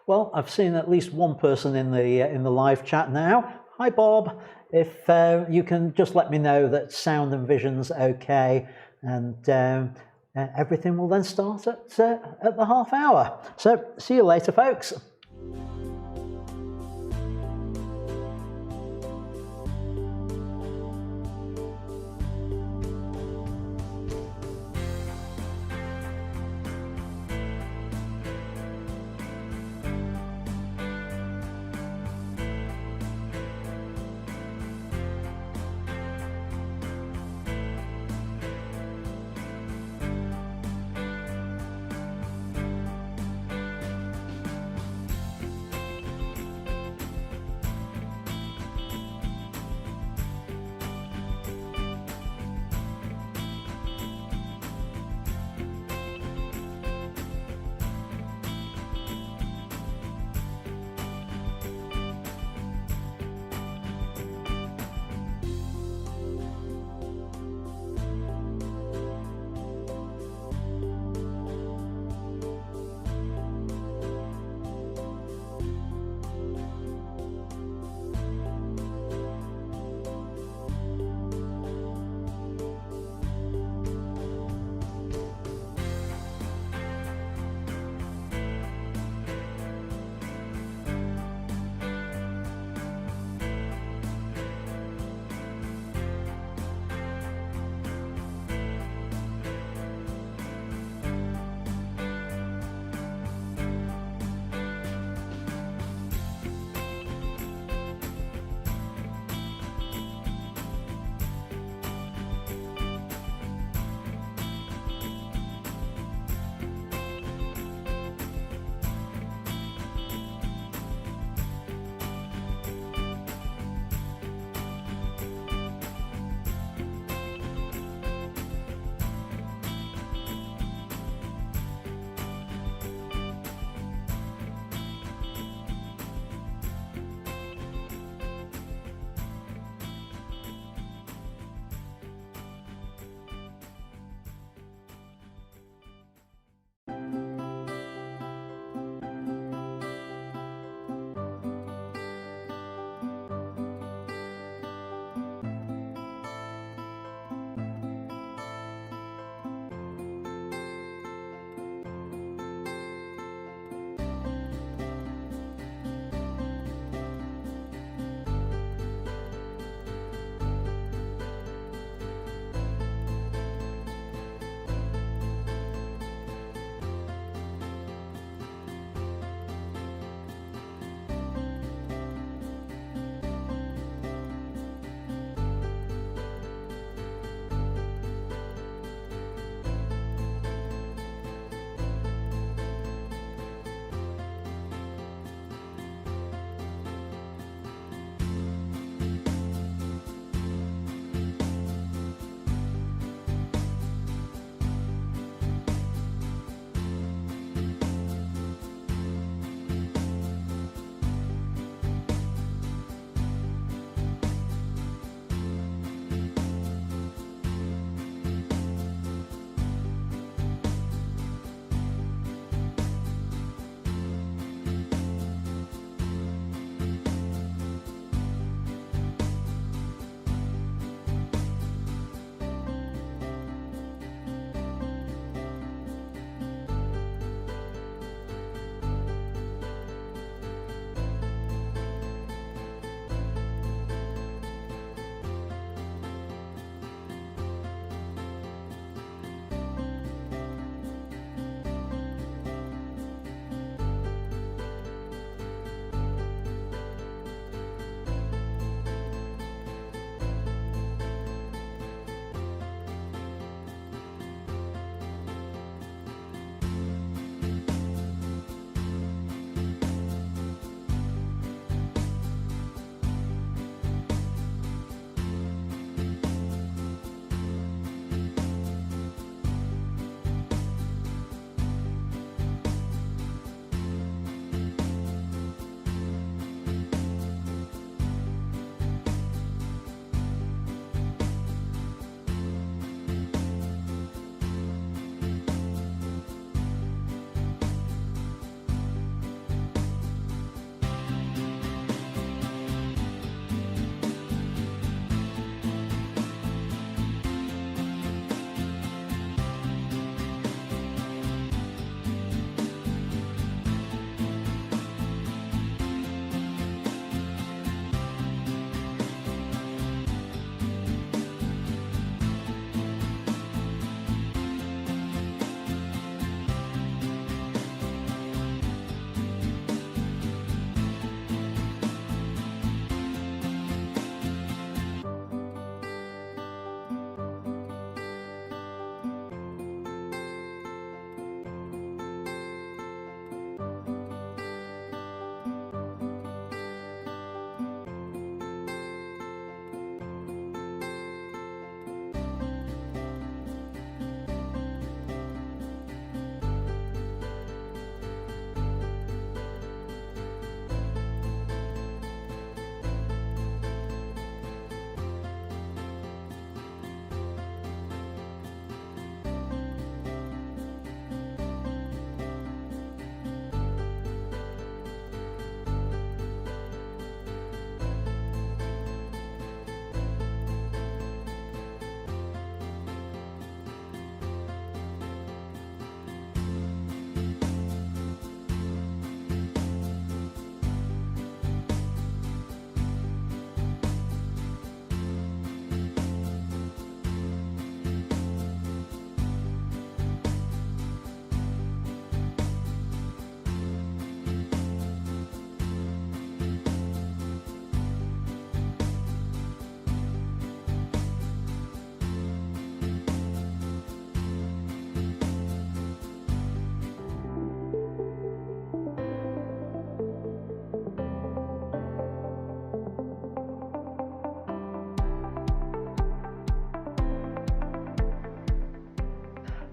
Well, I've seen at least one person in the live chat now. Hi, Bob. If you can just let me know that sound and vision's okay, and everything will then start at the half hour. So see you later, folks.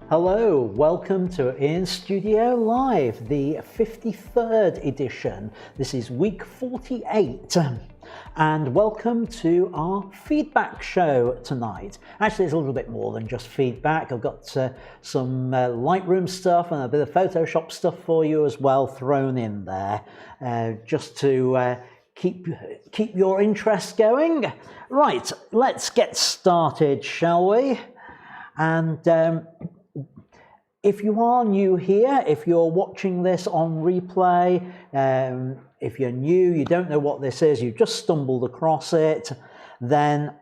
Hello, welcome to In Studio Live, the 53rd edition. This is week 48. And welcome to our feedback show tonight. Actually, it's a little bit more than just feedback. I've got some Lightroom stuff and a bit of Photoshop stuff for you as well thrown in there, just to keep your interest going. Right, let's get started, shall we? And if you are new here, if you're watching this on replay, if you're new, you don't know what this is, you just stumbled across it, then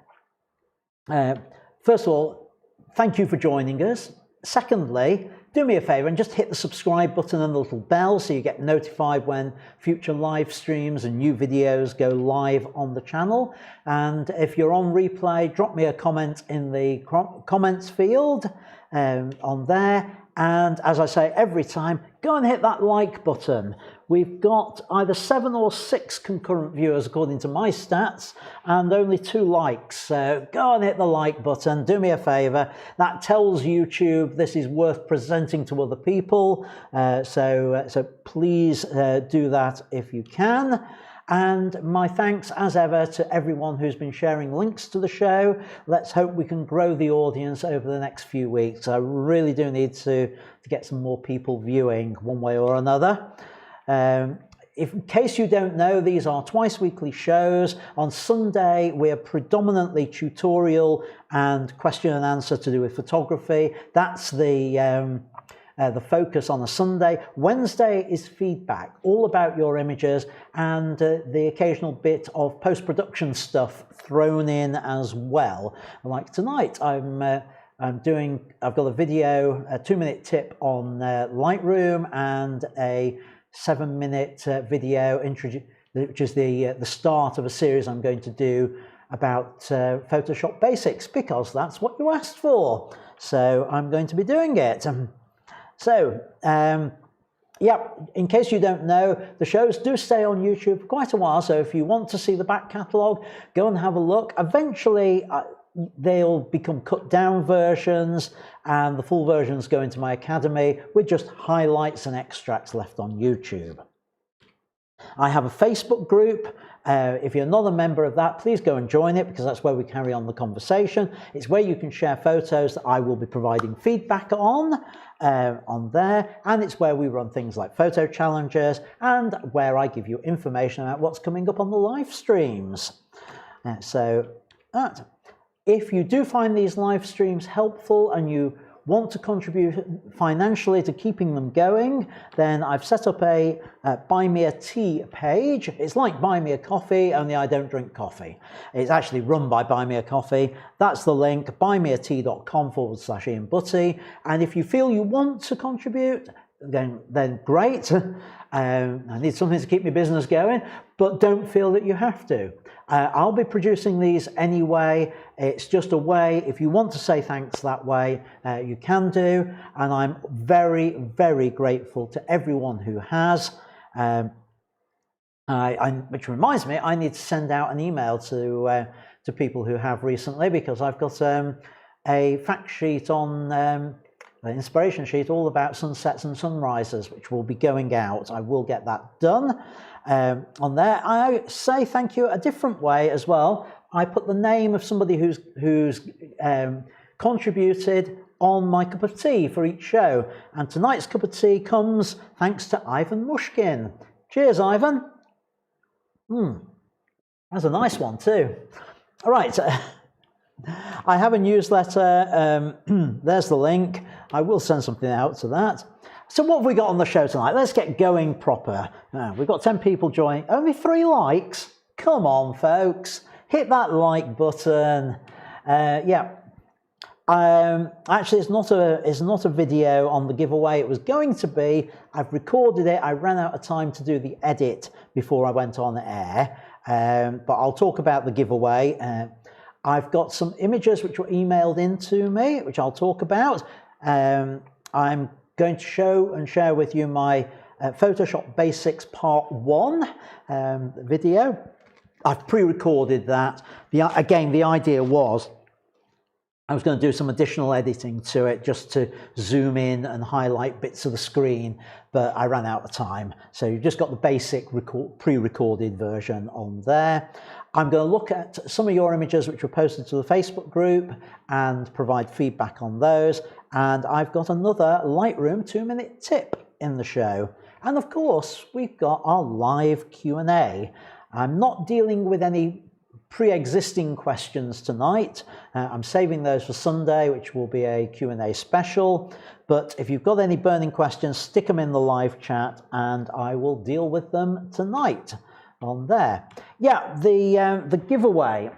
first of all, thank you for joining us. Secondly, do me a favor and just hit the subscribe button and the little bell so you get notified when future live streams and new videos go live on the channel. And if you're on replay, drop me a comment in the comments field on there. And as I say every time, go and hit that like button. We've got either 7 or 6 concurrent viewers according to my stats and only 2 likes. So go and hit the like button, do me a favor. That tells YouTube this is worth presenting to other people. So please do that if you can. And my thanks as ever to everyone who's been sharing links to the show. Let's hope we can grow the audience over the next few weeks. I really do need to get some more people viewing one way or another. In case you don't know, these are twice weekly shows. On Sunday, we're predominantly tutorial and question and answer to do with photography. That's the focus on a Sunday. Wednesday is feedback, all about your images and the occasional bit of post-production stuff thrown in as well. Like tonight, I've got a video, a 2-minute tip on Lightroom and a 7-minute video which is the start of a series I'm going to do about Photoshop basics, because that's what you asked for. So I'm going to be doing it. So, yeah, in case you don't know, the shows do stay on YouTube for quite a while, so if you want to see the back catalogue, go and have a look. Eventually, they'll become cut down versions, and the full versions go into my academy with just highlights and extracts left on YouTube. I have a Facebook group. If you're not a member of that, please go and join it, because that's where we carry on the conversation. It's where you can share photos that I will be providing feedback on there, and it's where we run things like photo challenges and where I give you information about what's coming up on the live streams. If you do find these live streams helpful and you want to contribute financially to keeping them going, then I've set up a Buy Me a Tea page. It's like Buy Me a Coffee, only I don't drink coffee. It's actually run by Buy Me a Coffee. That's the link, buymeatea.com/Ian Butty. And if you feel you want to contribute, then great. I need something to keep my business going, but don't feel that you have to. I'll be producing these anyway. It's just a way, if you want to say thanks that way, you can do. And I'm very, very grateful to everyone who has. Which reminds me, I need to send out an email to people who have recently, because I've got a fact sheet on an inspiration sheet all about sunsets and sunrises, which will be going out. I will get that done on there. I say thank you a different way as well. I put the name of somebody who's contributed on my cup of tea for each show. And tonight's cup of tea comes thanks to Ivan Mushkin. Cheers, Ivan. That's a nice one too. All right. I have a newsletter. There's the link. I will send something out to that. So what have we got on the show tonight? Let's get going proper. We've got 10 people joining. Only 3 likes? Come on, folks. Hit that like button. Yeah. Actually, it's not a video on the giveaway. It was going to be. I've recorded it. I ran out of time to do the edit before I went on air. But I'll talk about the giveaway. I've got some images which were emailed in to me, which I'll talk about. I'm going to show and share with you my Photoshop Basics Part 1 video. I've pre-recorded that. Again, the idea was I was going to do some additional editing to it just to zoom in and highlight bits of the screen, but I ran out of time. So you've just got the basic pre-recorded version on there. I'm going to look at some of your images which were posted to the Facebook group and provide feedback on those. And I've got another Lightroom 2-minute tip in the show. And of course, we've got our live Q&A. I'm not dealing with any pre-existing questions tonight. I'm saving those for Sunday, which will be a Q&A special. But if you've got any burning questions, stick them in the live chat and I will deal with them tonight on there. Yeah, the giveaway.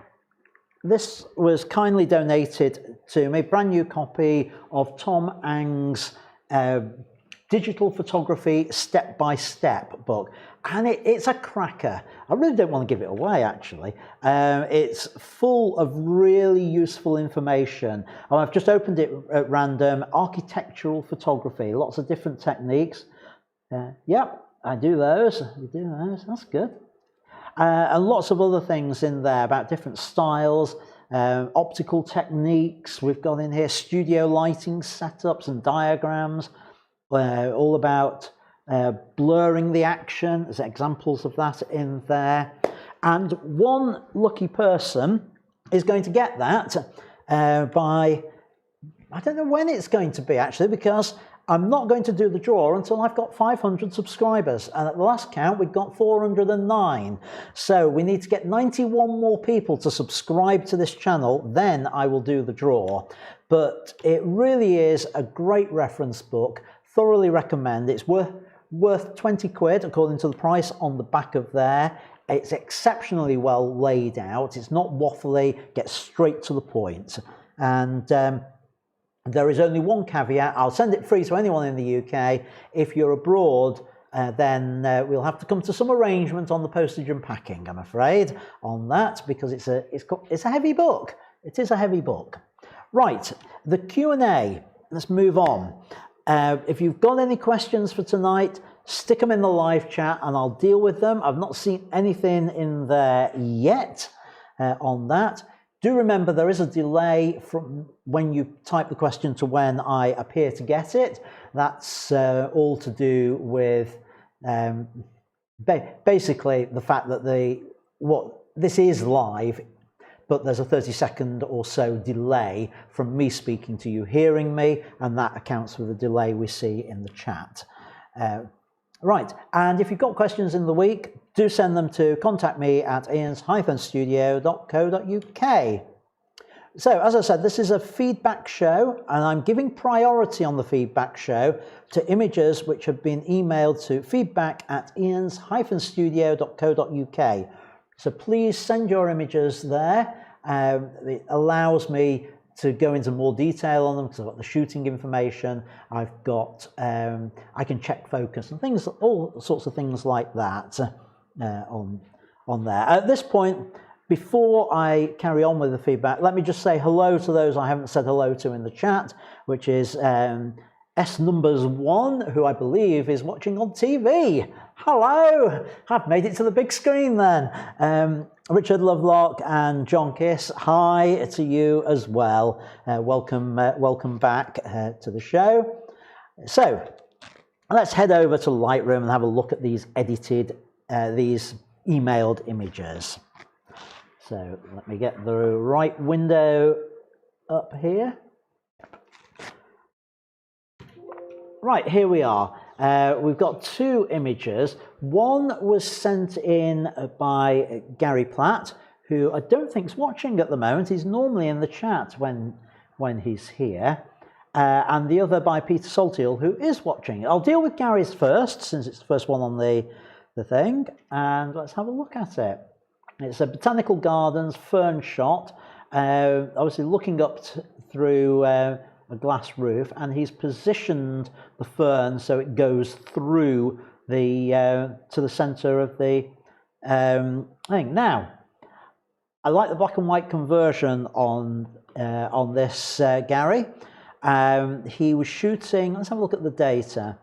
This was kindly donated to me, brand new copy of TOMANG's Digital Photography Step-by-Step book. And it's a cracker. I really don't want to give it away, actually. It's full of really useful information. I've just opened it at random. Architectural photography, lots of different techniques. Yep, I do those. You do those, that's good. And lots of other things in there about different styles, optical techniques. We've got in here studio lighting setups and diagrams, all about blurring the action. There's examples of that in there. And one lucky person is going to get that by, I don't know when it's going to be actually, because I'm not going to do the draw until I've got 500 subscribers. And at the last count, we've got 409. So we need to get 91 more people to subscribe to this channel. Then I will do the draw. But it really is a great reference book. Thoroughly recommend. It's worth 20 quid according to the price on the back of there. It's exceptionally well laid out. It's not waffly, gets straight to the point. And there is only one caveat. I'll send it free to anyone in the UK. If you're abroad, then we'll have to come to some arrangement on the postage and packing, I'm afraid, on that, because it's a heavy book. It is a heavy book. Right, the Q&A. Let's move on. If you've got any questions for tonight, stick them in the live chat and I'll deal with them. I've not seen anything in there yet on that. Do remember there is a delay from when you type the question to when I appear to get it. That's all to do with basically the fact that this is live, but there's a 30-second or so delay from me speaking to you hearing me, and that accounts for the delay we see in the chat. Right, and if you've got questions in the week, do send them to contact me at ians-studio.co.uk. So, as I said, this is a feedback show, and I'm giving priority on the feedback show to images which have been emailed to feedback@ians-studio.co.uk. So please send your images there. It allows me to go into more detail on them because I've got the shooting information. I've got, I can check focus and things, all sorts of things like that on there. At this point, before I carry on with the feedback, let me just say hello to those I haven't said hello to in the chat, which is S1, who I believe is watching on TV. Hello, I've made it to the big screen then. Richard Lovelock and John Kiss, hi to you as well. Welcome back to the show. So let's head over to Lightroom and have a look at these edited, these emailed images. So let me get the right window up here. Right, here we are. We've got two images. One was sent in by Gary Platt, who I don't think is watching at the moment. He's normally in the chat when he's here. And the other by Peter Saltiel, who is watching. I'll deal with Gary's first, since it's the first one on the thing. And let's have a look at it. It's a botanical gardens fern shot, obviously looking up through a glass roof, and he's positioned the fern so it goes through the to the center of the thing. Now, I like the black and white conversion on this Gary. He was shooting. Let's have a look at the data.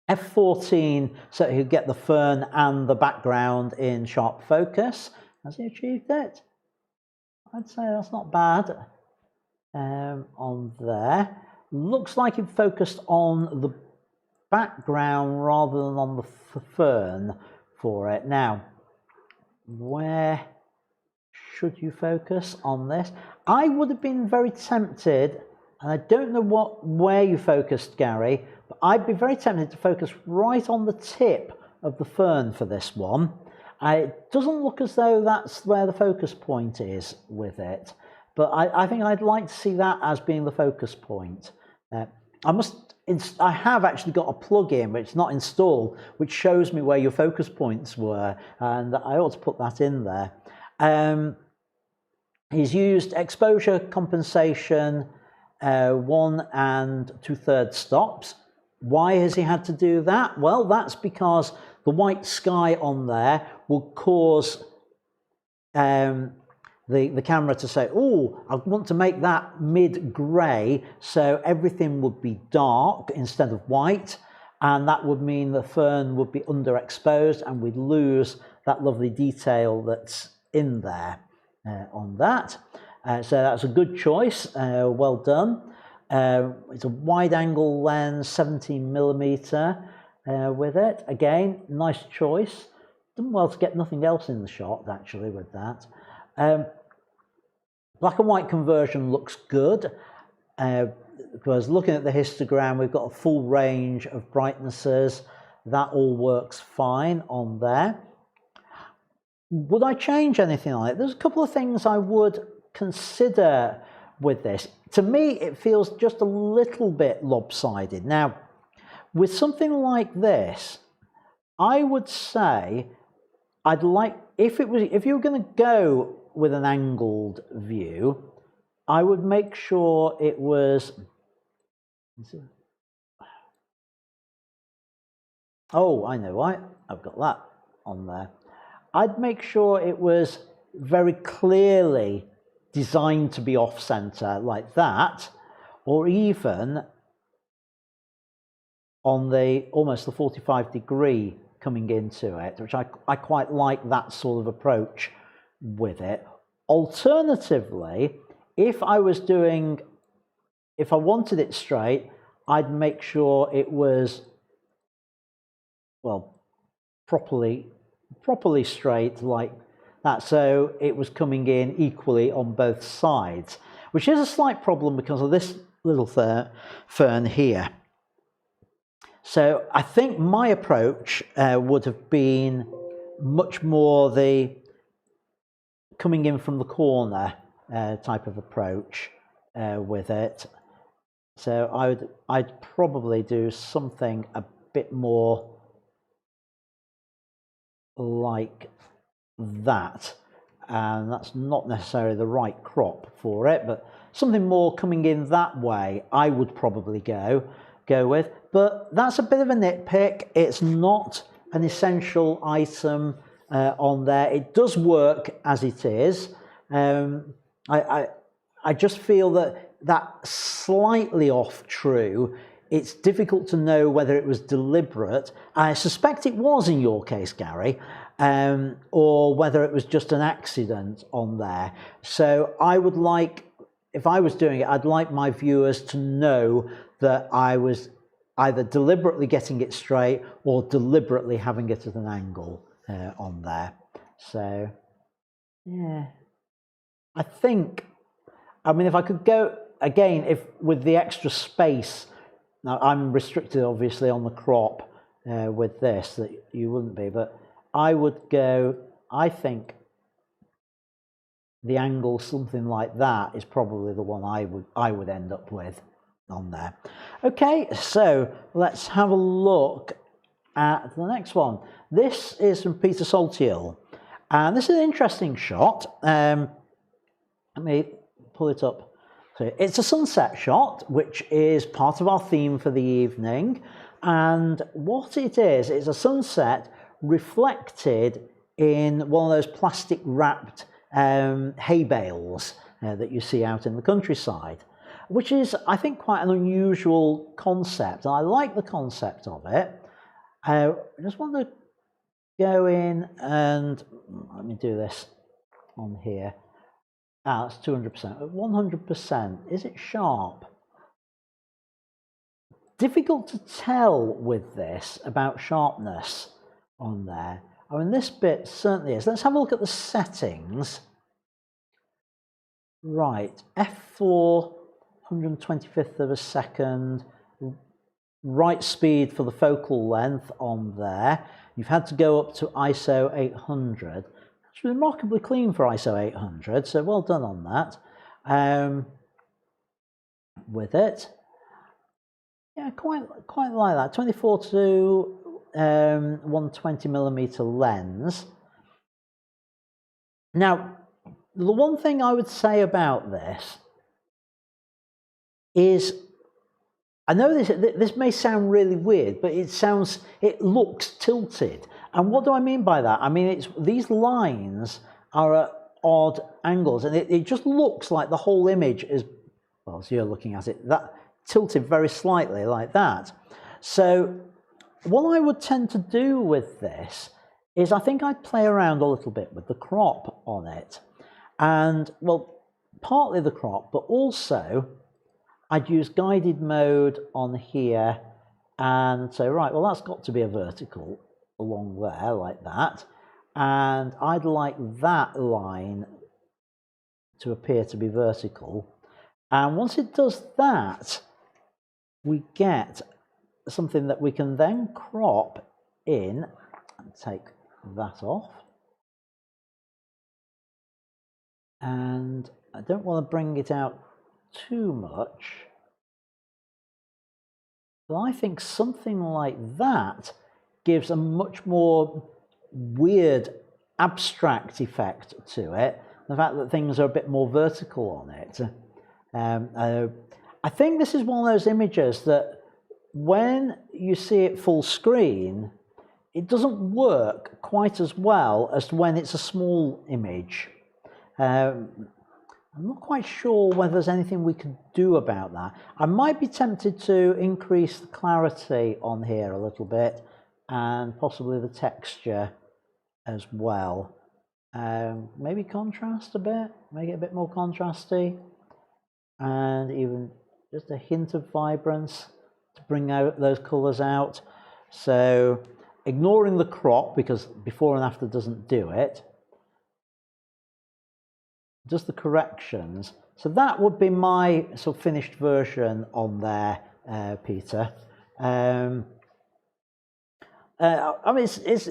F14, so he'd get the fern and the background in sharp focus. Has he achieved it? I'd say that's not bad. on there. Looks like it focused on the background rather than on the fern for it. Now, where should you focus on this? I would have been very tempted, and I don't know where you focused, Gary, but I'd be very tempted to focus right on the tip of the fern for this one. It doesn't look as though that's where the focus point is with it, but I think I'd like to see that as being the focus point. I have actually got a plug-in, but it's not installed, which shows me where your focus points were, and I ought to put that in there. He's used exposure compensation 1 2/3 stops. Why has he had to do that? Well, that's because the white sky on there will cause the camera to say, oh, I want to make that mid-grey, so everything would be dark instead of white, and that would mean the fern would be underexposed and we'd lose that lovely detail that's in there on that. So that's a good choice, well done. It's a wide angle lens, 17mm with it. Again, nice choice. Done well to get nothing else in the shot actually with that. Black and white conversion looks good because looking at the histogram, we've got a full range of brightnesses. That all works fine on there. Would I change anything on it? There's a couple of things I would consider with this. To me, it feels just a little bit lopsided. Now, with something like this, I would say I'd like, if you were going to go with an angled view, I would make sure it was, oh, I know why, I've got that on there. I'd make sure it was very clearly designed to be off center like that, or even on the almost the 45-degree coming into it, which I quite like that sort of approach with it. Alternatively, if I wanted it straight, I'd make sure it was, well, properly straight like that, so it was coming in equally on both sides, which is a slight problem because of this little fern here. So I think my approach would have been much more the coming in from the corner type of approach with it. So I'd probably do something a bit more like that, and that's not necessarily the right crop for it, but something more coming in that way I would probably go with. But that's a bit of a nitpick. It's not an essential item on there. It does work as it is. I just feel that slightly off true. It's difficult to know whether it was deliberate. I suspect it was in your case, Gary, or whether it was just an accident on there. So I would like, if I was doing it, I'd like my viewers to know that I was either deliberately getting it straight or deliberately having it at an angle on there. So, yeah, I think, I mean, if I could go, again, if with the extra space, now I'm restricted obviously on the crop with this, that you wouldn't be, but I would go, I think the angle, something like that, is probably the one I would end up with on there. Okay, so let's have a look at the next one. This is from Peter Saltiel, and this is an interesting shot. Let me pull it up. So it's a sunset shot, which is part of our theme for the evening, and what it is, it's a sunset reflected in one of those plastic wrapped hay bales that you see out in the countryside, which is, I think, quite an unusual concept, and I like the concept of it. I just want to go in and let me do this on here. that's 200%. At 100%, is it sharp? Difficult to tell with this about sharpness on there. I mean, this bit certainly is. Let's have a look at the settings. Right, f4, 125th of a second, right speed for the focal length on there. You've had to go up to ISO 800. It's remarkably clean for ISO 800, so well done on that. With it, yeah, quite like that. 24 to 120mm lens. Now, the one thing I would say about this is, I know this may sound really weird, but it looks tilted. And what do I mean by that? I mean, these lines are at odd angles, and it just looks like the whole image is, well, as you're looking at it, that tilted very slightly like that. So what I would tend to do with this is I think I'd play around a little bit with the crop on it. And, well, partly the crop, but also I'd use guided mode on here and say, right, well, that's got to be a vertical along there like that. And I'd like that line to appear to be vertical. And once it does that, we get something that we can then crop in and take that off. And I don't want to bring it out too much, but I think something like that gives a much more weird abstract effect to it, the fact that things are a bit more vertical on it. I think this is one of those images that when you see it full screen, it doesn't work quite as well as when it's a small image. I'm not quite sure whether there's anything we could do about that. I might be tempted to increase the clarity on here a little bit and possibly the texture as well. Maybe contrast a bit, make it a bit more contrasty, and even just a hint of vibrance to bring out those colours out. So ignoring the crop, because before and after doesn't do it, just the corrections. So that would be my sort of finished version on there, Peter. I mean, it's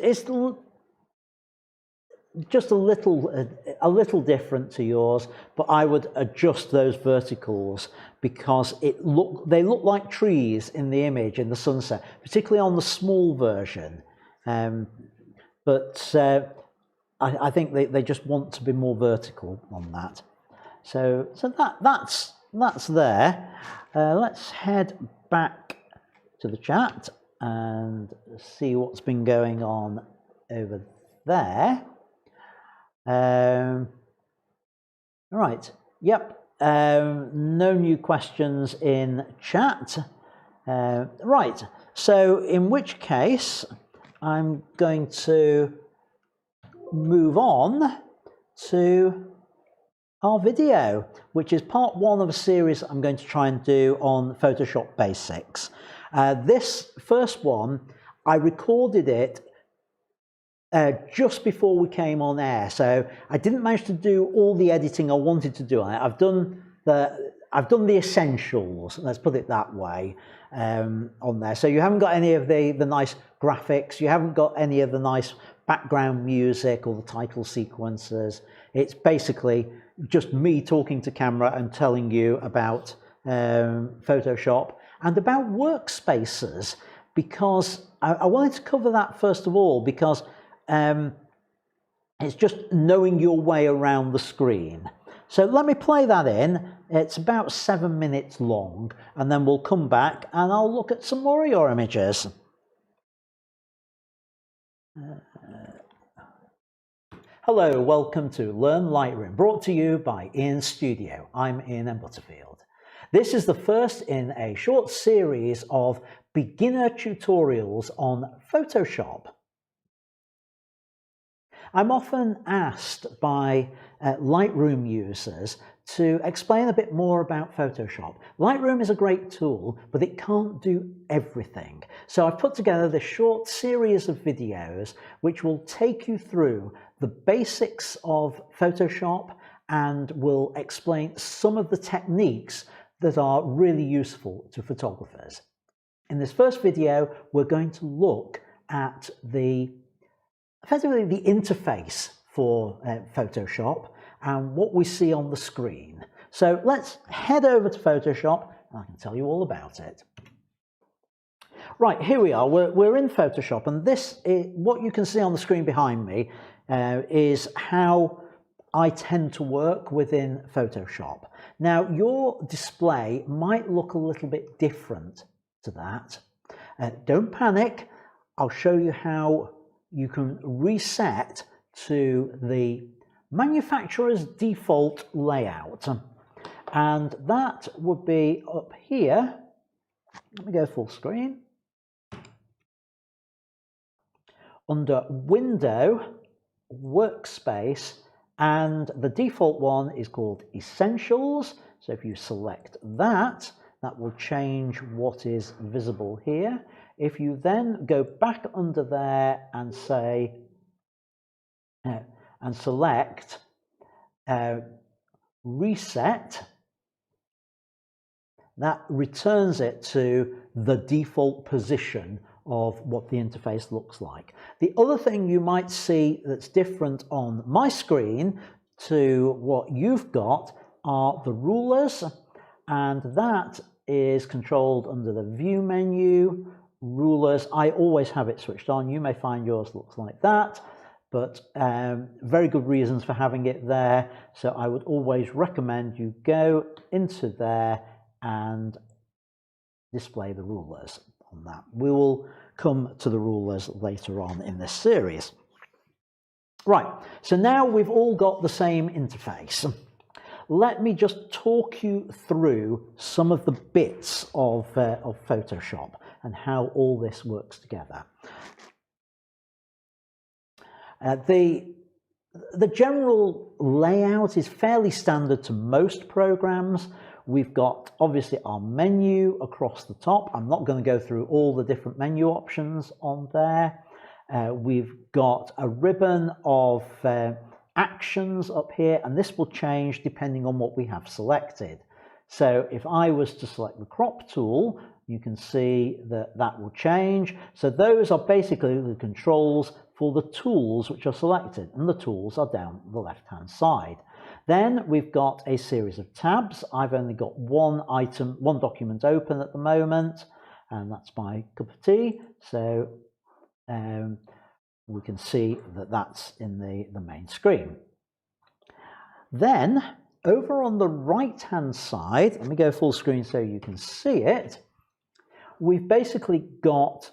just a little different to yours, but I would adjust those verticals because they look like trees in the image in the sunset, particularly on the small version. I think they just want to be more vertical on that. So that's there. Let's head back to the chat and see what's been going on over there. Right, yep, no new questions in chat. Right, so in which case I'm going to move on to our video, which is part one of a series I'm going to try and do on Photoshop basics. This first one, I recorded it just before we came on air, so I didn't manage to do all the editing I wanted to do on it. I've done the essentials, let's put it that way, on there. So you haven't got any of the nice graphics, you haven't got any of the nice background music or the title sequences. It's basically just me talking to camera and telling you about Photoshop and about workspaces, because I wanted to cover that first of all, because it's just knowing your way around the screen. So let me play that in. It's about 7 minutes long, and then we'll come back and I'll look at some more of your images. Hello, welcome to Learn Lightroom, brought to you by Ian Studio. I'm Ian and Butterfield. This is the first in a short series of beginner tutorials on Photoshop. I'm often asked by Lightroom users to explain a bit more about Photoshop. Lightroom is a great tool, but it can't do everything. So I've put together this short series of videos which will take you through the basics of Photoshop and will explain some of the techniques that are really useful to photographers. In this first video, we're going to look at effectively the interface for Photoshop and what we see on the screen. So let's head over to Photoshop and I can tell you all about it. Right, here we are. We're in Photoshop, and what you can see on the screen behind me is how I tend to work within Photoshop. Now, your display might look a little bit different to that. Don't panic. I'll show you how you can reset to the manufacturer's default layout, and that would be up here. Let me go full screen. Under Window, Workspace, and the default one is called Essentials. So if you select that, that will change what is visible here. If you then go back under there and say, and select Reset, that returns it to the default position of what the interface looks like. The other thing you might see that's different on my screen to what you've got are the rulers, and that is controlled under the View menu. Rulers, I always have it switched on. You may find yours looks like that, but very good reasons for having it there. So I would always recommend you go into there and display the rulers on that. We will come to the rulers later on in this series. Right, so now we've all got the same interface. Let me just talk you through some of the bits of Photoshop and how all this works together. The general layout is fairly standard to most programs. We've got obviously our menu across the top. I'm not going to go through all the different menu options on there. We've got a ribbon of actions up here, and this will change depending on what we have selected. So if I was to select the crop tool, you can see that that will change. So those are basically the controls for the tools which are selected, and the tools are down the left-hand side. Then we've got a series of tabs. I've only got one document open at the moment, and that's my cup of tea. So we can see that that's in the main screen. Then over on the right-hand side, let me go full screen so you can see it. We've basically got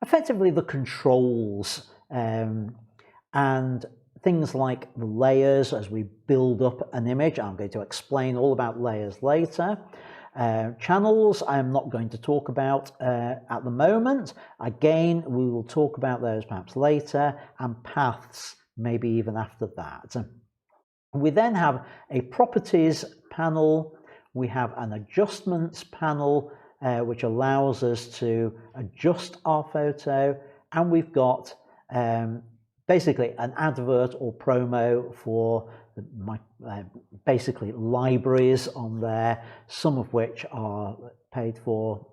effectively the controls and things like the layers as we build up an image. I'm going to explain all about layers later. Channels I am not going to talk about at the moment. Again, we will talk about those perhaps later, and paths maybe even after that. We then have a properties panel. We have an adjustments panel which allows us to adjust our photo, and we've got basically an advert or promo for basically libraries on there, some of which are paid for,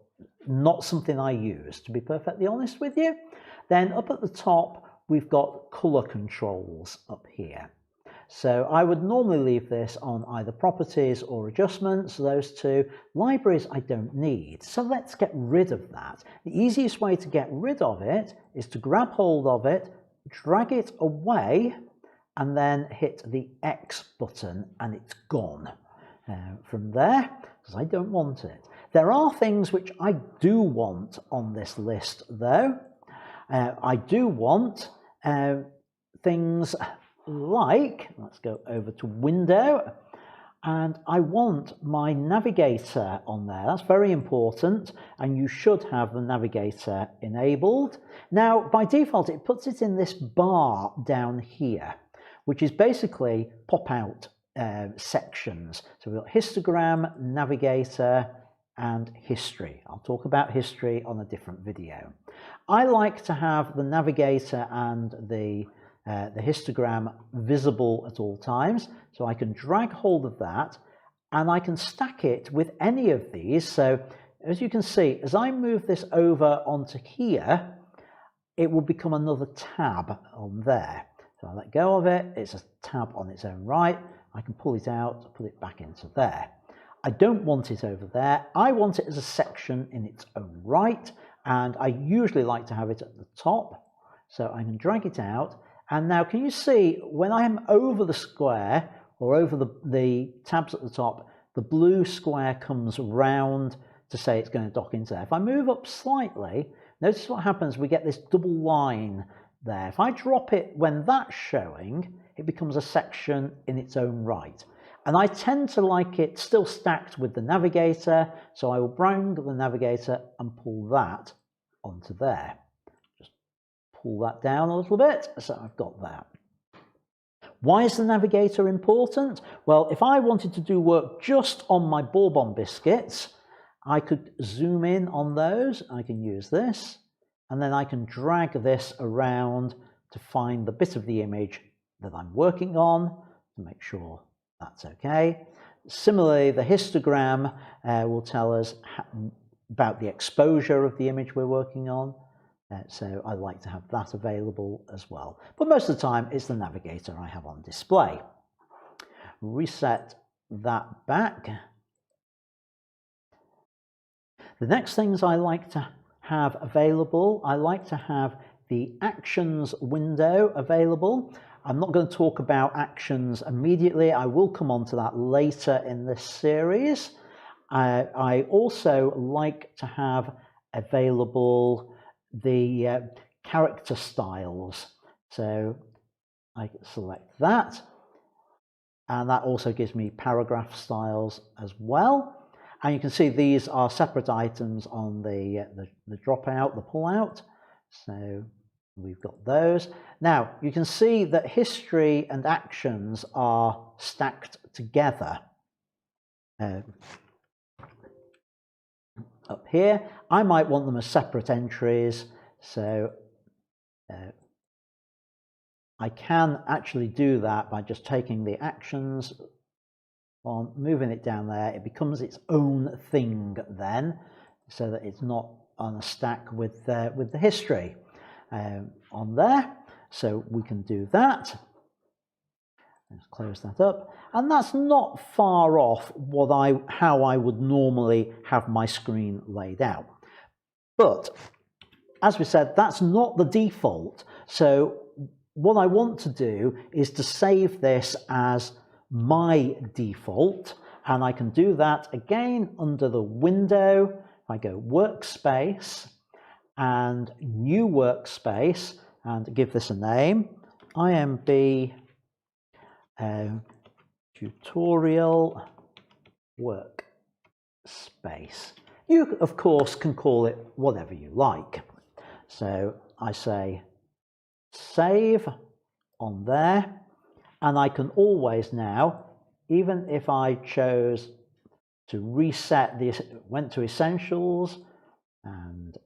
not something I use, to be perfectly honest with you. Then up at the top, we've got color controls up here. So I would normally leave this on either properties or adjustments, those two. Libraries I don't need, so let's get rid of that. The easiest way to get rid of it is to grab hold of it, drag it away, and then hit the X button, and it's gone from there, because I don't want it. There are things which I do want on this list though. I do want things like, let's go over to Window, and I want my navigator on there. That's very important, and you should have the navigator enabled. Now, by default, it puts it in this bar down here. which is basically pop-out sections. So we've got histogram, navigator, and history. I'll talk about history on a different video. I like to have the navigator and the histogram visible at all times, so I can drag hold of that and I can stack it with any of these. So as you can see, as I move this over onto here, it will become another tab on there. So I let go of it, it's a tab on its own right. I can pull it out, put it back into there. I don't want it over there. I want it as a section in its own right, and I usually like to have it at the top. So I can drag it out. And now can you see when I am over the square or over the tabs at the top, the blue square comes round to say it's going to dock into there. If I move up slightly, notice what happens, we get this double line there. If I drop it when that's showing, it becomes a section in its own right. And I tend to like it still stacked with the navigator, so I will bring the navigator and pull that onto there. Just pull that down a little bit, so I've got that. Why is the navigator important? Well, if I wanted to do work just on my bourbon biscuits, I could zoom in on those. I can use this, and then I can drag this around to find the bit of the image that I'm working on to make sure that's okay. Similarly, the histogram will tell us about the exposure of the image we're working on. So I like to have that available as well. But most of the time, it's the navigator I have on display. Reset that back. The next things I like to have available, I like to have the actions window available. I'm not going to talk about actions immediately. I will come on to that later in this series. I also like to have available the character styles. So I select that, and that also gives me paragraph styles as well. And you can see these are separate items on the dropout, the pull-out. So we've got those. Now you can see that history and actions are stacked together. Up here, I might want them as separate entries. So I can actually do that by just taking the actions on, moving it down there. It becomes its own thing then, so that it's not on a stack with the history on there. So we can do that. Let's close that up, and that's not far off how I would normally have my screen laid out. But as we said, that's not the default. So what I want to do is to save this as my default, and I can do that again under the window. I go workspace and new workspace and give this a name, IMB tutorial workspace. You of course can call it whatever you like. So I say save on there. And I can always now, even if I chose to reset this, went to essentials and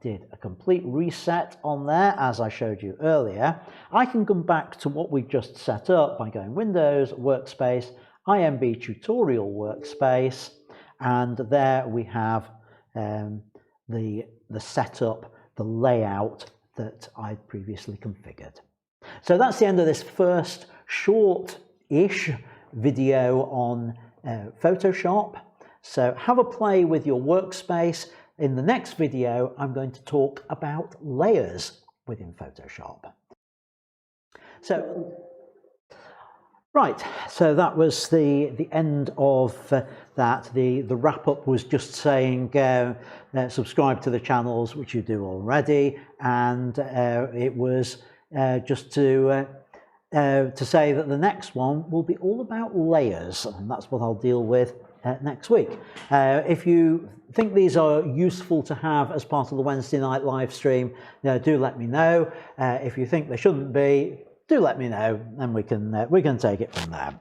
did a complete reset on there, as I showed you earlier, I can come back to what we've just set up by going Windows, Workspace, IMB Tutorial Workspace, and there we have the setup, the layout that I'd previously configured. So that's the end of this first short-ish video on Photoshop. So have a play with your workspace. In the next video, I'm going to talk about layers within Photoshop. So, right, so that was the end of that. The wrap-up was just saying subscribe to the channels, which you do already, and it was just to say that the next one will be all about layers, and that's what I'll deal with next week. If you think these are useful to have as part of the Wednesday night live stream, do let me know. If you think they shouldn't be, do let me know, and we can take it from there.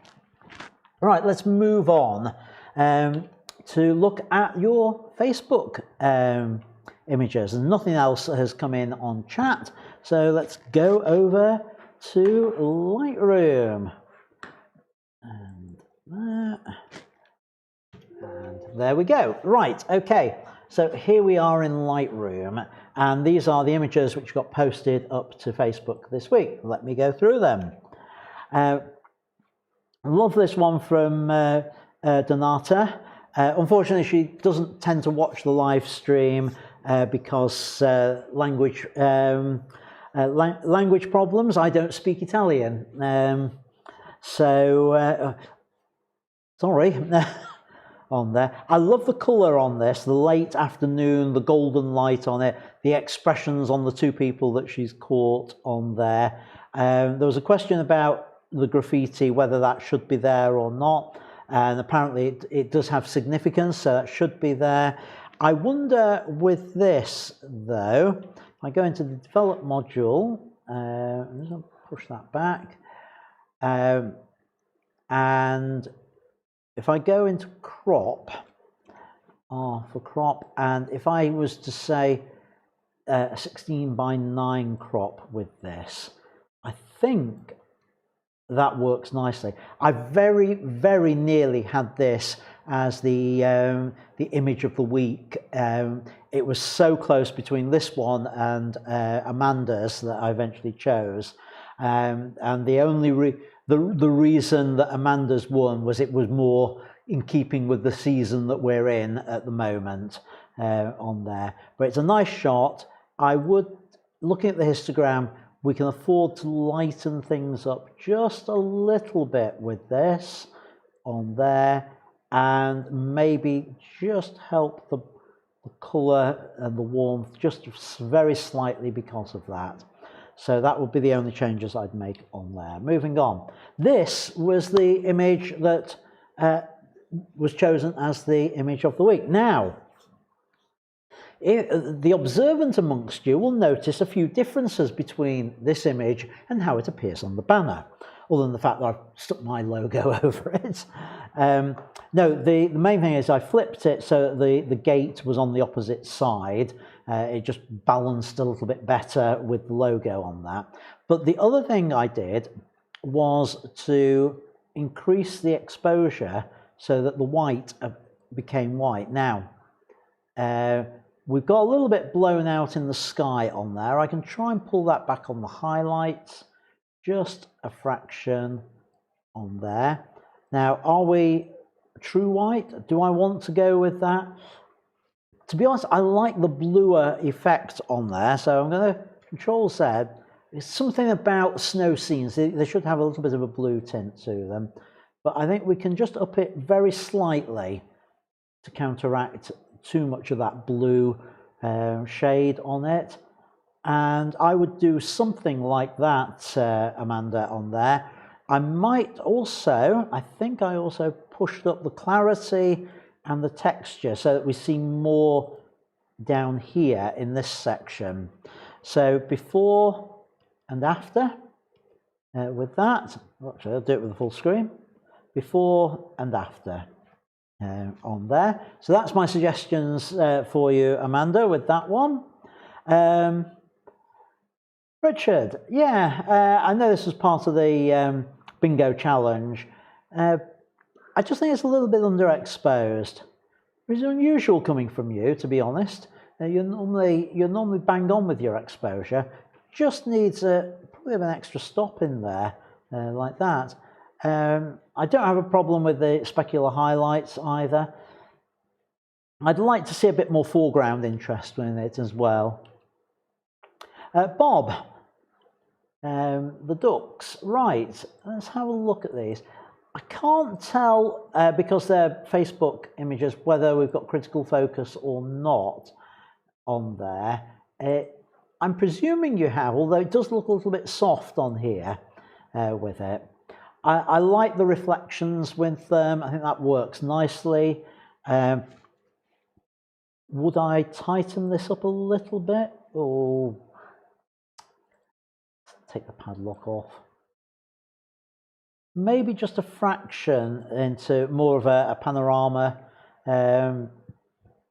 Right, let's move on to look at your Facebook images, and nothing else has come in on chat, so let's go over to Lightroom, and there we go. Right, okay, so here we are in Lightroom, and these are the images which got posted up to Facebook this week. Let me go through them. I love this one from Donata. Unfortunately, she doesn't tend to watch the live stream because language problems. I don't speak Italian, so sorry. On there, I love the colour on this, the late afternoon, the golden light on it, the expressions on the two people that she's caught on there. There was a question about the graffiti, whether that should be there or not, and apparently it does have significance, so that should be there. I wonder with this though, if I go into the develop module, I'm just going to push that back, and if I go into crop, for crop, and if I was to say a 16:9 crop with this, I think that works nicely. I very, very nearly had this as the image of the week. It was so close between this one and Amanda's that I eventually chose, and the only the reason that Amanda's won was it was more in keeping with the season that we're in at the moment on there. But it's a nice shot. I would, looking at the histogram, we can afford to lighten things up just a little bit with this on there, and maybe just help the colour and the warmth just very slightly because of that. So that would be the only changes I'd make on there. Moving on. This was the image that was chosen as the image of the week. Now, the observant amongst you will notice a few differences between this image and how it appears on the banner, other than the fact that I've stuck my logo over it. No, the main thing is I flipped it so that the gate was on the opposite side. It just balanced a little bit better with the logo on that. But the other thing I did was to increase the exposure so that the white became white. Now, we've got a little bit blown out in the sky on there. I can try and pull that back on the highlights, just a fraction on there. Now, are we true white? Do I want to go with that? To be honest, I like the bluer effect on there, so I'm going to Control Z. It's something about snow scenes. They should have a little bit of a blue tint to them, but I think we can just up it very slightly to counteract too much of that blue shade on it. And I would do something like that, Amanda, on there. I might also, I think I also pushed up the clarity and the texture so that we see more down here in this section. So before and after with that. Actually, I'll do it with the full screen. Before and after on there. So that's my suggestions for you, Amanda, with that one. Richard, yeah, I know this was part of the bingo challenge. I just think it's a little bit underexposed. It's unusual coming from you, to be honest. You're normally bang on with your exposure. Just needs probably an extra stop in there, like that. I don't have a problem with the specular highlights either. I'd like to see a bit more foreground interest in it as well. Bob, the ducks, right, let's have a look at these. I can't tell, because they're Facebook images, whether we've got critical focus or not on there. I'm presuming you have, although it does look a little bit soft on here with it. I like the reflections with them. I think that works nicely. Would I tighten this up a little bit? Or take the padlock off. maybe just a fraction into more of a panorama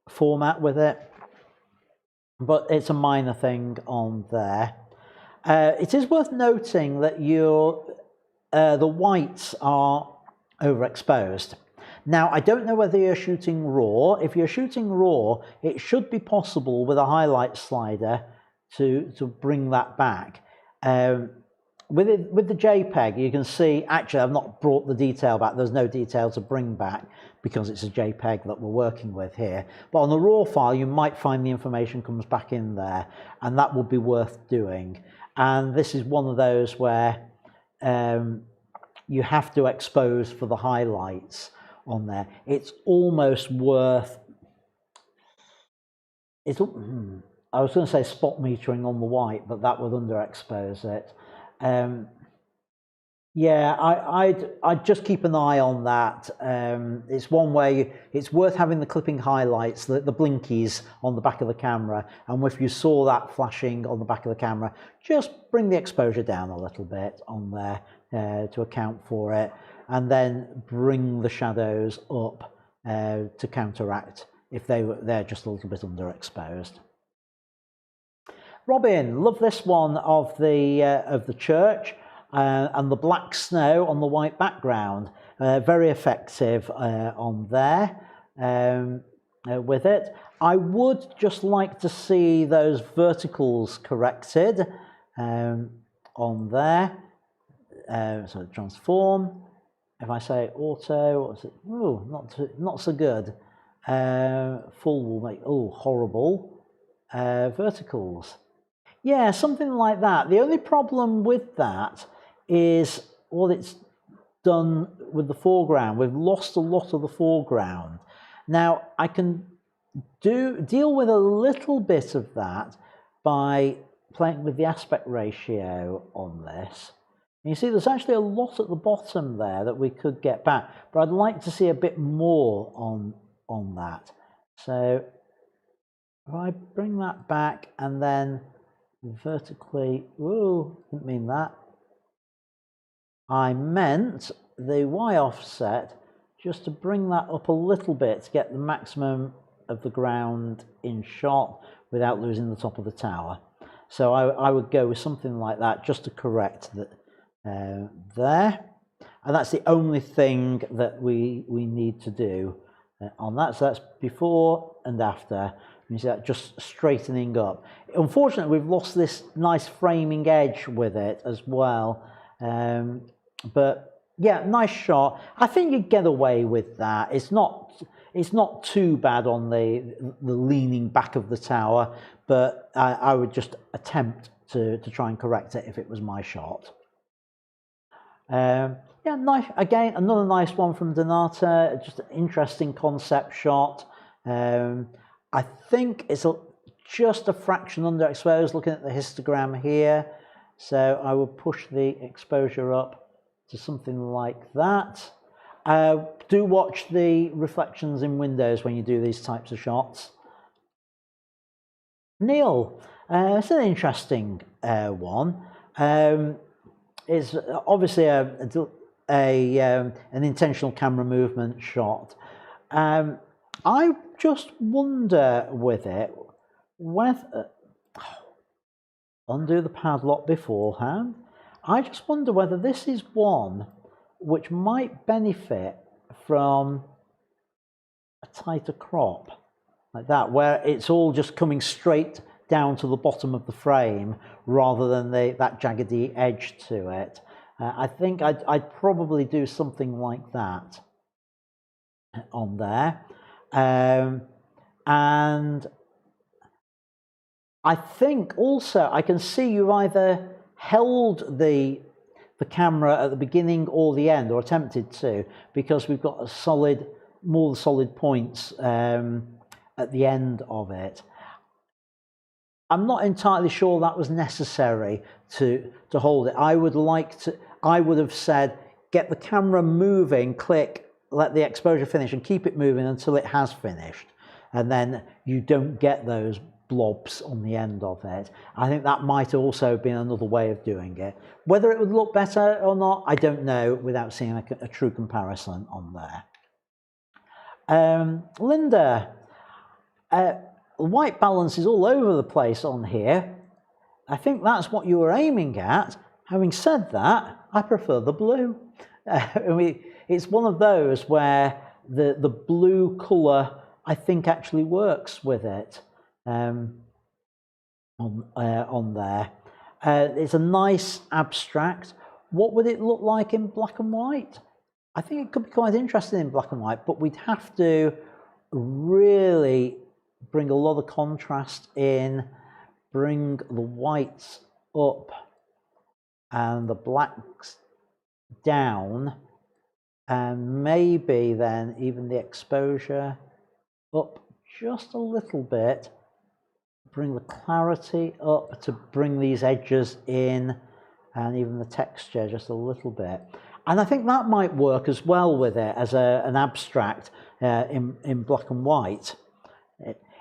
format with it, but it's a minor thing on there. It is worth noting that the whites are overexposed. Now, I don't know whether you're shooting RAW. If you're shooting RAW, it should be possible with a highlight slider to bring that back. With the JPEG, you can see, actually, I've not brought the detail back. There's no detail to bring back because it's a JPEG that we're working with here. But on the RAW file, you might find the information comes back in there, and that would be worth doing. And this is one of those where you have to expose for the highlights on there. It's almost worth, I was going to say spot metering on the white, but that would underexpose it. Yeah, I'd just keep an eye on that. It's one way, it's worth having the clipping highlights, the blinkies on the back of the camera, and if you saw that flashing on the back of the camera, just bring the exposure down a little bit on there to account for it, and then bring the shadows up to counteract if they're just a little bit underexposed. Robin, love this one of the church and the black snow on the white background. Very effective on there with it. I would just like to see those verticals corrected on there. So transform. If I say auto, what's it? Oh, not so good. Full will make horrible. Verticals. Yeah, something like that. The only problem with that is what it's done with the foreground. We've lost a lot of the foreground. Now, I can deal with a little bit of that by playing with the aspect ratio on this. And you see, there's actually a lot at the bottom there that we could get back, but I'd like to see a bit more on that. So if I bring that back and then vertically, ooh, didn't mean that. I meant the Y offset just to bring that up a little bit to get the maximum of the ground in shot without losing the top of the tower. So I would go with something like that just to correct that there. And that's the only thing that we need to do on that. So that's before and after. You see that just straightening up. Unfortunately, we've lost this nice framing edge with it as well. But yeah, nice shot. I think you get away with that. It's not too bad on the leaning back of the tower, but I would just attempt to try and correct it if it was my shot. Yeah, nice. Again, another nice one from Donata. Just an interesting concept shot. I think it's just a fraction underexposed looking at the histogram here. So I will push the exposure up to something like that. Do watch the reflections in windows when you do these types of shots. Neil, it's an interesting one. It's obviously an intentional camera movement shot. I just wonder with it whether, undo the padlock beforehand, I just wonder whether this is one which might benefit from a tighter crop like that, where it's all just coming straight down to the bottom of the frame rather than that jaggedy edge to it. I think I'd probably do something like that on there. And I think also I can see you either held the camera at the beginning or the end, or attempted to, because we've got more solid points at the end of it. I'm not entirely sure that was necessary to hold it. I would have said, get the camera moving, click, let the exposure finish and keep it moving until it has finished. And then you don't get those blobs on the end of it. I think that might also be another way of doing it. Whether it would look better or not, I don't know without seeing a true comparison on there. Linda, white balance is all over the place on here. I think that's what you were aiming at. Having said that, I prefer the blue. It's one of those where the blue colour, I think, actually works with it on there. It's a nice abstract. What would it look like in black and white? I think it could be quite interesting in black and white, but we'd have to really bring a lot of contrast in, bring the whites up and the blacks down, and maybe then even the exposure up just a little bit, bring the clarity up to bring these edges in, and even the texture just a little bit. And I think that might work as well with it as an abstract in black and white.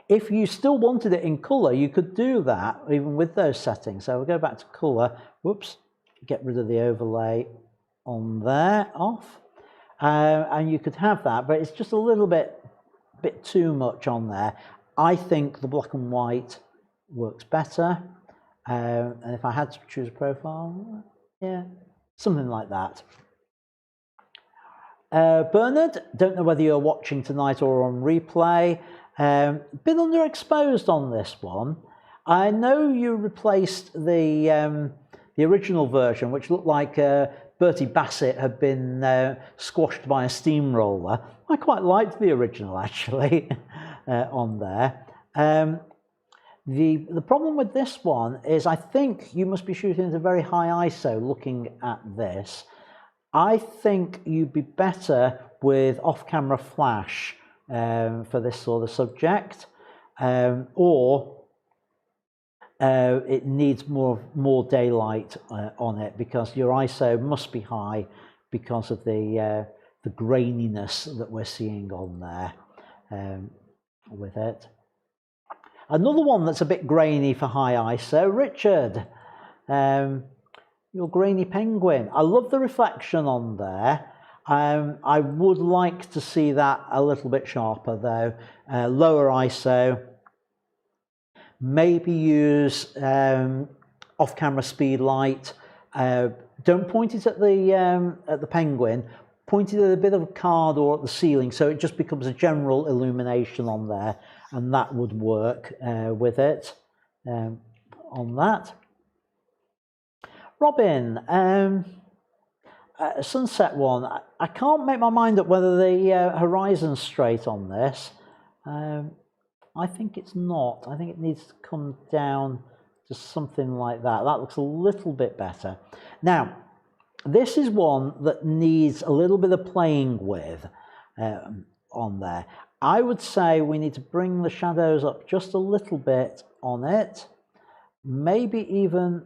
If you still wanted it in colour, you could do that even with those settings. So we'll go back to colour, whoops, get rid of the overlay on there, off. And you could have that, but it's just a little bit too much on there. I think the black and white works better. And if I had to choose a profile, yeah, something like that. Bernard, don't know whether you're watching tonight or on replay. Bit underexposed on this one. I know you replaced the original version, which looked like Bertie Bassett had been squashed by a steamroller. I quite liked the original, actually, on there. The problem with this one is I think you must be shooting at a very high ISO looking at this. I think you'd be better with off-camera flash for this sort of subject, or it needs more daylight on it, because your ISO must be high because of the graininess that we're seeing on there with it. Another one that's a bit grainy for high ISO, Richard. Your grainy penguin. I love the reflection on there. I would like to see that a little bit sharper though. Lower ISO. Maybe use off-camera speed light. Don't point it at the penguin. Point it at a bit of a card or at the ceiling, so it just becomes a general illumination on there, and that would work with it on that. Robin, sunset one. I can't make my mind up whether the horizon's straight on this. I think it's not. I think it needs to come down to something like that. That looks a little bit better. Now, this is one that needs a little bit of playing with on there. I would say we need to bring the shadows up just a little bit on it. Maybe even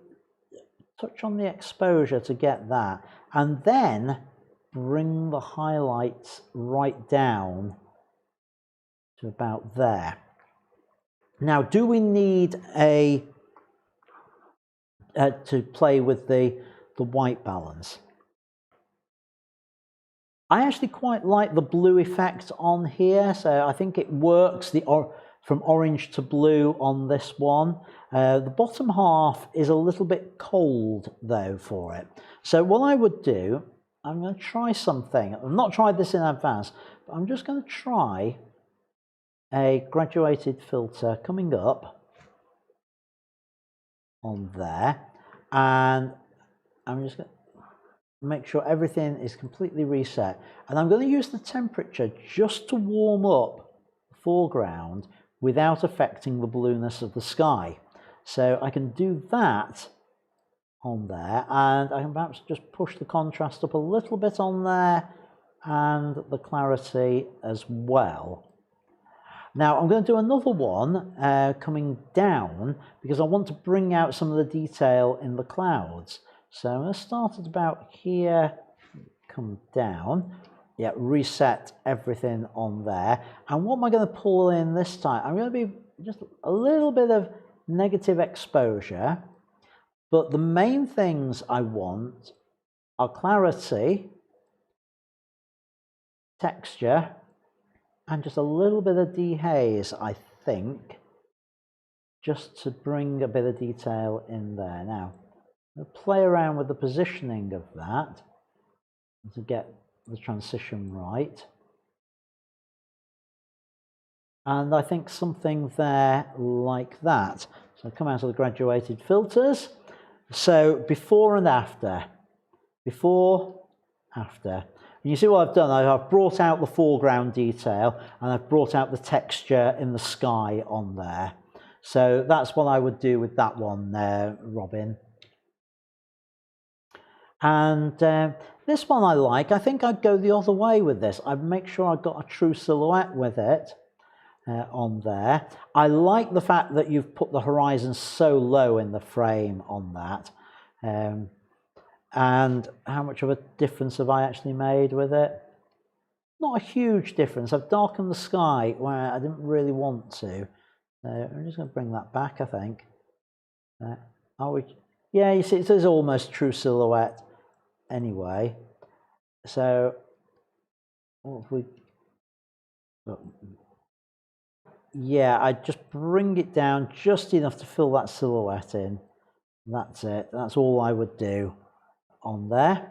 touch on the exposure to get that, and then bring the highlights right down to about there. Now, do we need to play with the white balance? I actually quite like the blue effect on here, so I think it works from orange to blue on this one. The bottom half is a little bit cold though for it. So what I would do, I'm going to try something. I've not tried this in advance, but I'm just going to try a graduated filter coming up on there, and I'm just going to make sure everything is completely reset, and I'm going to use the temperature just to warm up the foreground without affecting the blueness of the sky. So I can do that on there, and I can perhaps just push the contrast up a little bit on there and the clarity as well. Now I'm going to do another one coming down, because I want to bring out some of the detail in the clouds. So I'm going to start at about here, come down, yeah, reset everything on there. And what am I going to pull in this time? I'm going to be just a little bit of negative exposure, but the main things I want are clarity, texture, and just a little bit of dehaze, I think, just to bring a bit of detail in there. Now, I'll play around with the positioning of that to get the transition right. And I think something there like that. So come out of the graduated filters. So before and after. Before, after. And you see what I've done? I've brought out the foreground detail and I've brought out the texture in the sky on there. So that's what I would do with that one there, Robin. And this one I like. I think I'd go the other way with this. I'd make sure I've got a true silhouette with it. On there. I like the fact that you've put the horizon so low in the frame on that. And how much of a difference have I actually made with it? Not a huge difference. I've darkened the sky where I didn't really want to. I'm just going to bring that back, I think. Yeah, you see, it is almost true silhouette anyway. So, what have we... Yeah, I just bring it down just enough to fill that silhouette in. That's it. That's all I would do on there.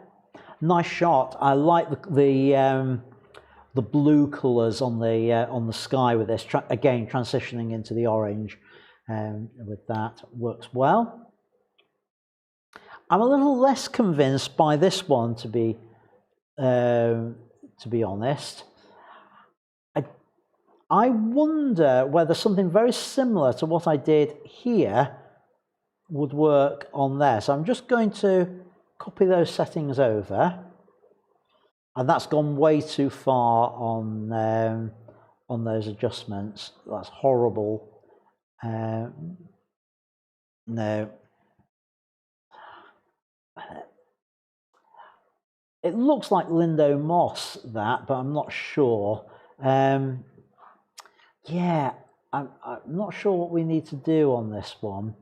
Nice shot. I like the blue colours on the sky with this. Again, transitioning into the orange with that works well. I'm a little less convinced by this one, to be honest. I wonder whether something very similar to what I did here would work on there. So I'm just going to copy those settings over, and that's gone way too far on those adjustments. That's horrible. No. It looks like Lindo Moss, that, but I'm not sure. Yeah, I'm not sure what we need to do on this one.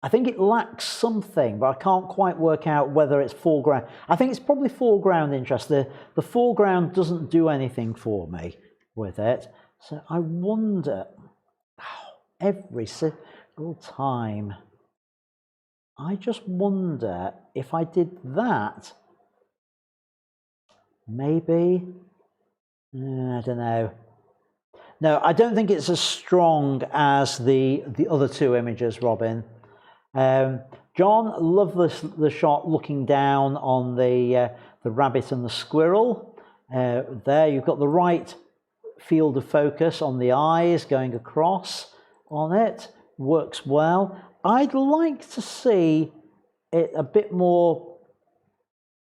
I think it lacks something, but I can't quite work out whether it's foreground. I think it's probably foreground interest. The foreground doesn't do anything for me with it. So I wonder, every single time, I just wonder if I did that, maybe, I don't know. No, I don't think it's as strong as the other two images, Robin. John, love the shot looking down on the rabbit and the squirrel. There, you've got the right field of focus on the eyes going across on it. Works well. I'd like to see it a bit more,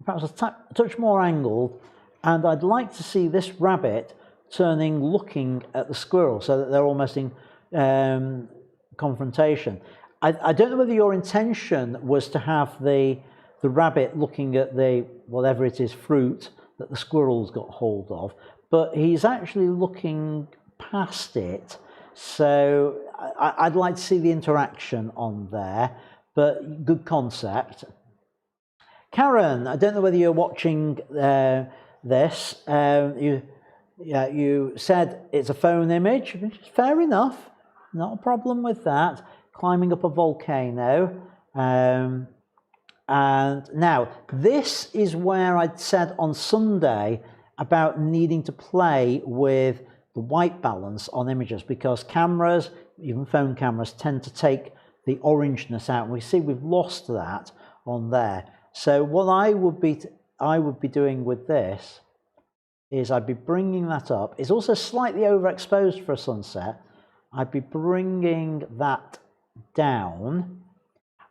perhaps a touch more angled, and I'd like to see this rabbit turning, looking at the squirrel, so that they're almost in confrontation. I don't know whether your intention was to have the rabbit looking at the, whatever it is, fruit that the squirrel's got hold of, but he's actually looking past it. So I'd like to see the interaction on there, but good concept. Karen, I don't know whether you're watching this. You said it's a phone image, which is fair enough, not a problem with that. Climbing up a volcano. And now, this is where I'd said on Sunday about needing to play with the white balance on images, because cameras, even phone cameras, tend to take the orangeness out. And we see we've lost that on there. So what I would be doing with this is I'd be bringing that up. It's also slightly overexposed for a sunset. I'd be bringing that down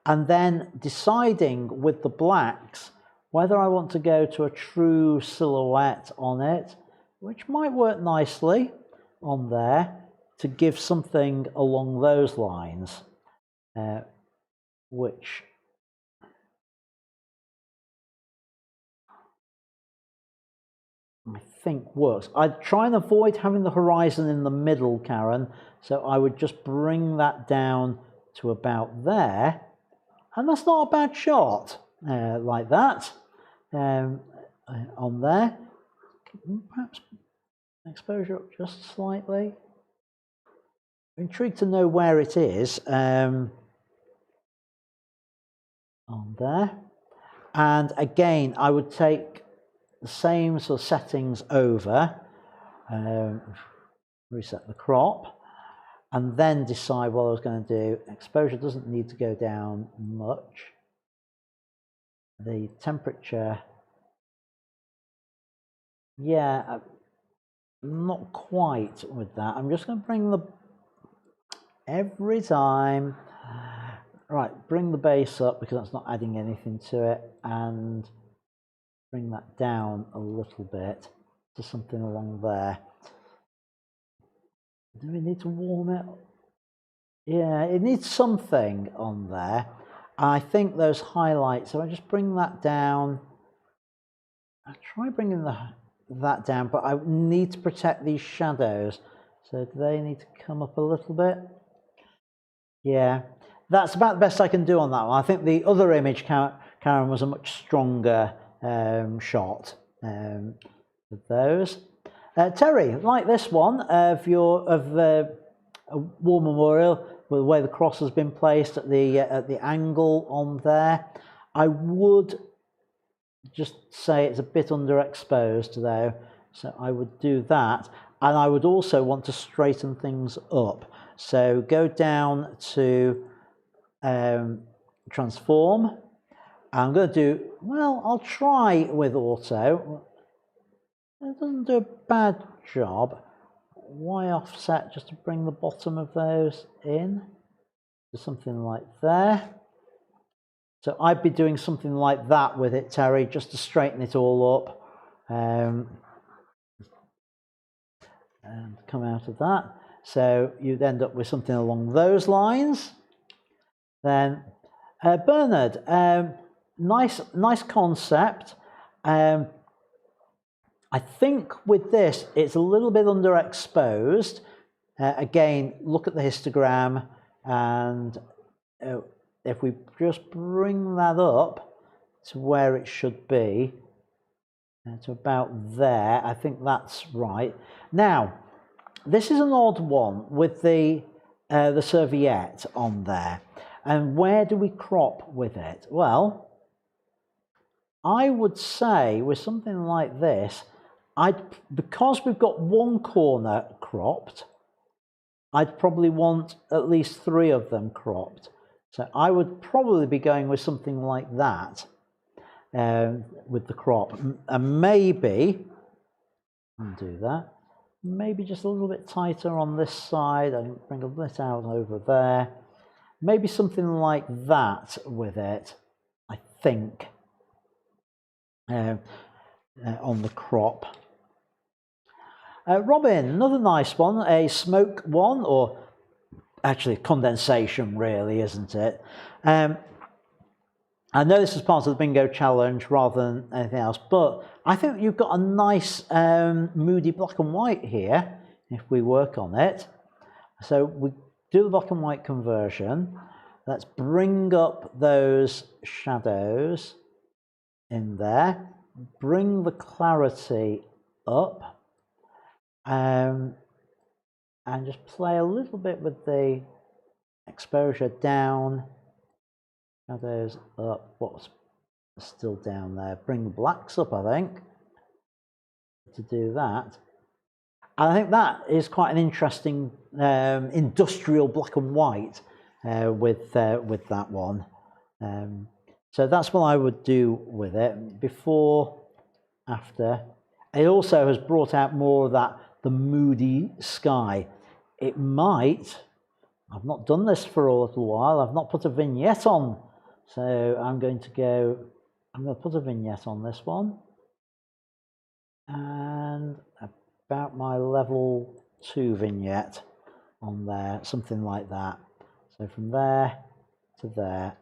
and then deciding with the blacks whether I want to go to a true silhouette on it, which might work nicely on there to give something along those lines, which I think works. I'd try and avoid having the horizon in the middle, Karen, so I would just bring that down to about there, and that's not a bad shot, like that, on there. Perhaps exposure up just slightly. I'm intrigued to know where it is, on there. And again, I would take the same sort of settings over, reset the crop, and then decide what I was going to do. Exposure doesn't need to go down much. The temperature, yeah, not quite with that. I'm just going to bring the, every time, right, bring the base up because that's not adding anything to it, and bring that down a little bit to something along there. Do we need to warm it? Yeah, it needs something on there. I think those highlights, so I just bring that down. I try bringing that down, but I need to protect these shadows. So do they need to come up a little bit? Yeah, that's about the best I can do on that one. I think the other image, Karen, was a much stronger shot of those. Terry, like this one of a war memorial, with the way the cross has been placed at the angle on there, I would just say it's a bit underexposed though, so I would do that, and I would also want to straighten things up. So go down to transform. I'm going to do, well, I'll try with auto. It doesn't do a bad job. Y offset just to bring the bottom of those in to something like there. So I'd be doing something like that with it, Terry, just to straighten it all up, and come out of that. So you'd end up with something along those lines. Then Bernard, nice concept. I think with this, it's a little bit underexposed. Again, look at the histogram, and if we just bring that up to where it should be, to about there, I think that's right. Now, this is an odd one with the serviette on there. And where do we crop with it? Well, I would say with something like this, because we've got one corner cropped, I'd probably want at least 3 of them cropped. So I would probably be going with something like that with the crop. And maybe, undo that, maybe just a little bit tighter on this side and bring a bit out over there. Maybe something like that with it, I think, on the crop. Robin, another nice one, a smoke one, or actually condensation really, isn't it? I know this is part of the bingo challenge rather than anything else, but I think you've got a nice moody black and white here if we work on it. So we do the black and white conversion. Let's bring up those shadows in there, bring the clarity up, and just play a little bit with the exposure down, shadows up, what's still down there, bring the blacks up, I think, to do that. And I think that is quite an interesting industrial black and white with that one. So that's what I would do with it. Before, after. It also has brought out more of that, the moody sky. It might, I've not done this for a little while, I've not put a vignette on. So I'm going to put a vignette on this one. And about my level 2 vignette on there, something like that. So from there to there,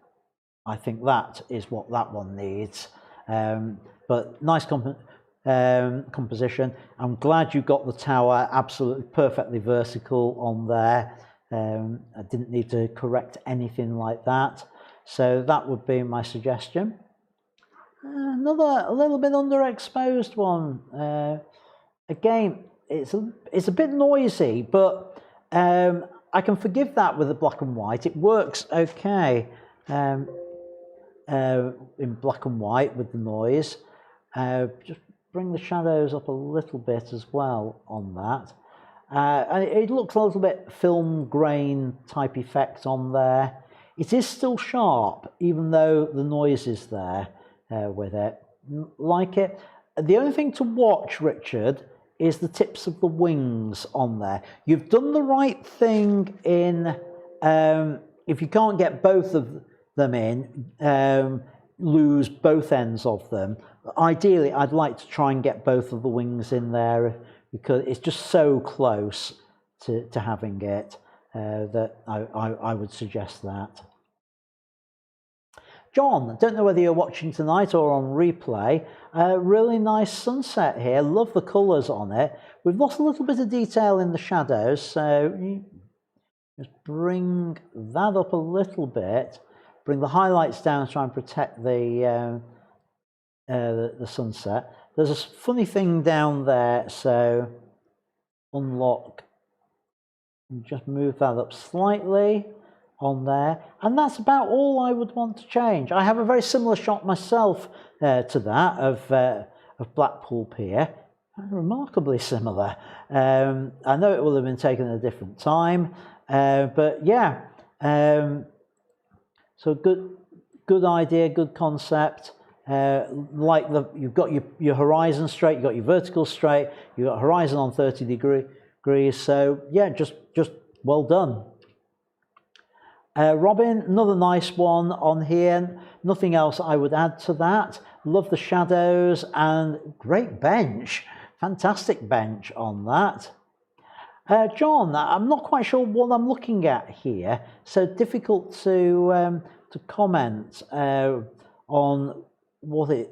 I think that is what that one needs. But nice compliment. composition. I'm glad you got the tower absolutely perfectly vertical on there. I didn't need to correct anything like that. So that would be my suggestion. Another a little bit underexposed one. Again, it's a bit noisy, but I can forgive that with the black and white. It works okay in black and white with the noise. Just bring the shadows up a little bit as well on that. And it looks a little bit film grain type effect on there. It is still sharp, even though the noise is there with it. Like it. The only thing to watch, Richard, is the tips of the wings on there. You've done the right thing in, if you can't get both of them in, lose both ends of them. Ideally, I'd like to try and get both of the wings in there because it's just so close to having it that I would suggest that. John, don't know whether you're watching tonight or on replay. Really nice sunset here. Love the colours on it. We've lost a little bit of detail in the shadows, so just bring that up a little bit. Bring the highlights down to try and protect the sunset. There's a funny thing down there, so unlock and just move that up slightly on there, and that's about all I would want to change. I have a very similar shot myself to that of Blackpool Pier, remarkably similar. I know it will have been taken at a different time, but yeah. So good idea, good concept. Like you've got your horizon straight, you've got your vertical straight, you've got horizon on 30 degrees. So yeah, just well done. Robin, another nice one on here. Nothing else I would add to that. Love the shadows and great bench. Fantastic bench on that. John, I'm not quite sure what I'm looking at here, so difficult to comment on what it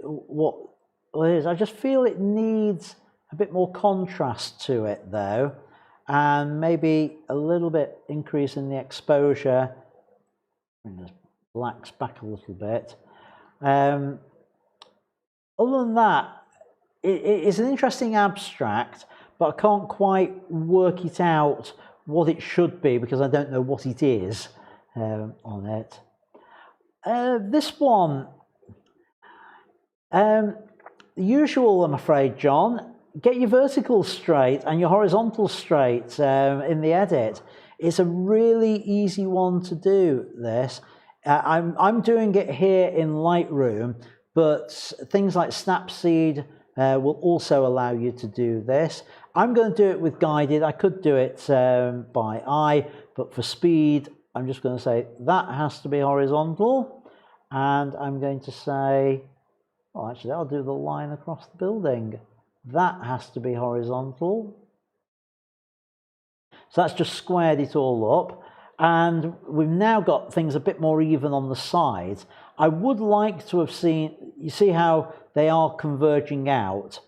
is. I just feel it needs a bit more contrast to it though, and maybe a little bit increase in the exposure. Bring those blacks back a little bit. Other than that, it's an interesting abstract, but I can't quite work it out what it should be because I don't know what it is on it. This one, the usual, I'm afraid, John. Get your vertical straight and your horizontal straight in the edit. It's a really easy one to do, this. I'm doing it here in Lightroom, but things like Snapseed will also allow you to do this. I'm going to do it with guided. I could do it by eye, but for speed, I'm just going to say that has to be horizontal. And I'm going to say, well, actually, I'll do the line across the building. That has to be horizontal. So that's just squared it all up. And we've now got things a bit more even on the sides. I would like to have seen, you see how they are converging out.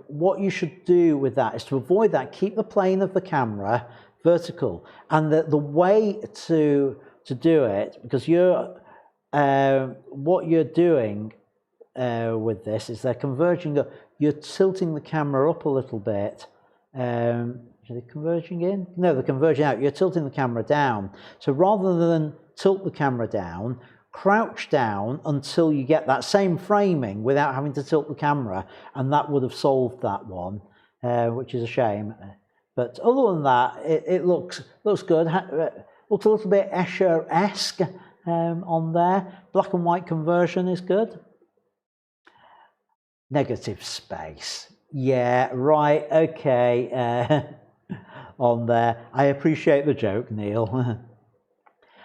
What you should do with that is to avoid that, keep the plane of the camera vertical. And the way to do it, because what you're doing with this is they're converging up. You're tilting the camera up a little bit. Are they converging in? No, they're converging out. You're tilting the camera down. So rather than tilt the camera down, crouch down until you get that same framing without having to tilt the camera, and that would have solved that one, which is a shame. But other than that, it looks good. Looks a little bit Escher-esque on there. Black and white conversion is good. Negative space. Yeah, right, okay. On there. I appreciate the joke, Neil.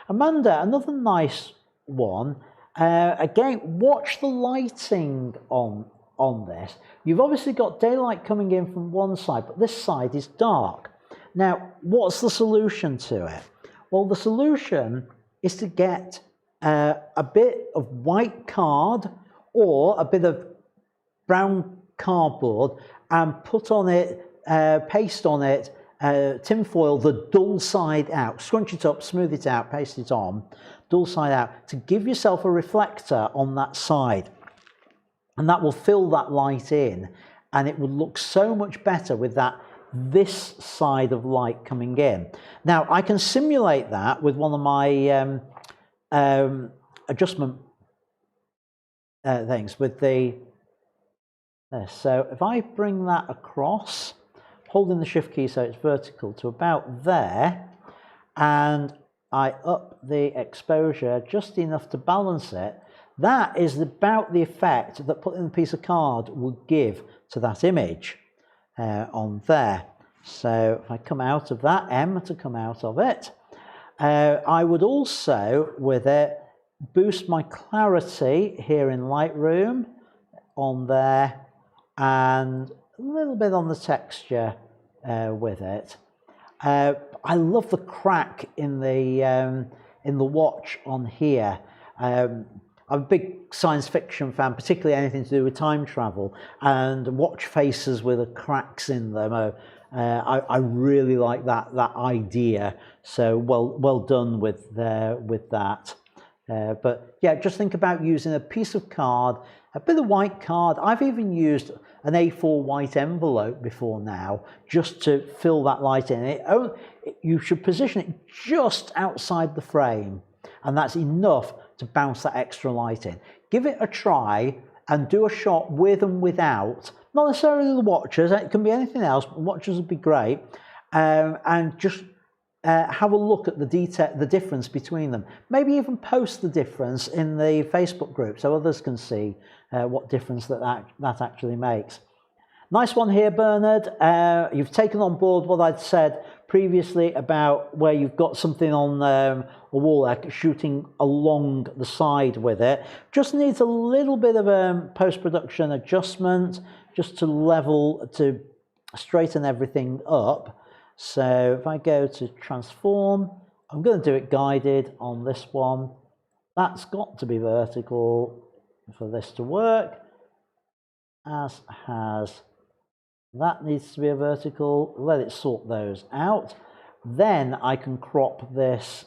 Amanda, another nice one. Again, watch the lighting on this. You've obviously got daylight coming in from one side, but this side is dark. Now, what's the solution to it? Well, the solution is to get a bit of white card or a bit of brown cardboard and put on it, paste on it, tin foil, the dull side out, scrunch it up, smooth it out, paste it on, dull side out, to give yourself a reflector on that side. And that will fill that light in, and it would look so much better with this side of light coming in. Now, I can simulate that with one of my adjustment things with this. So if I bring that across, holding the shift key so it's vertical to about there, and I up the exposure just enough to balance it, that is about the effect that putting a piece of card would give to that image on there. So if I come out of that, M to come out of it, I would also, with it, boost my clarity here in Lightroom on there, and a little bit on the texture with it. I love the crack in the watch on here. I'm a big science fiction fan, particularly anything to do with time travel, and watch faces with the cracks in them. I really like that idea. So well done with that. But yeah, just think about using a piece of card, a bit of white card. I've even used an A4 white envelope before now, just to fill that light in. You should position it just outside the frame, and that's enough to bounce that extra light in. Give it a try and do a shot with and without, not necessarily the watches, it can be anything else, but watches would be great, and just have a look at the difference between them. Maybe even post the difference in the Facebook group so others can see what difference that actually makes. Nice one here, Bernard. You've taken on board what I'd said previously about where you've got something on a wall there, shooting along the side with it. Just needs a little bit of a post-production adjustment just to straighten everything up. So if I go to transform, I'm going to do it guided on this one. That's got to be vertical for this to work, as has that needs to be a vertical. Let it sort those out. Then I can crop this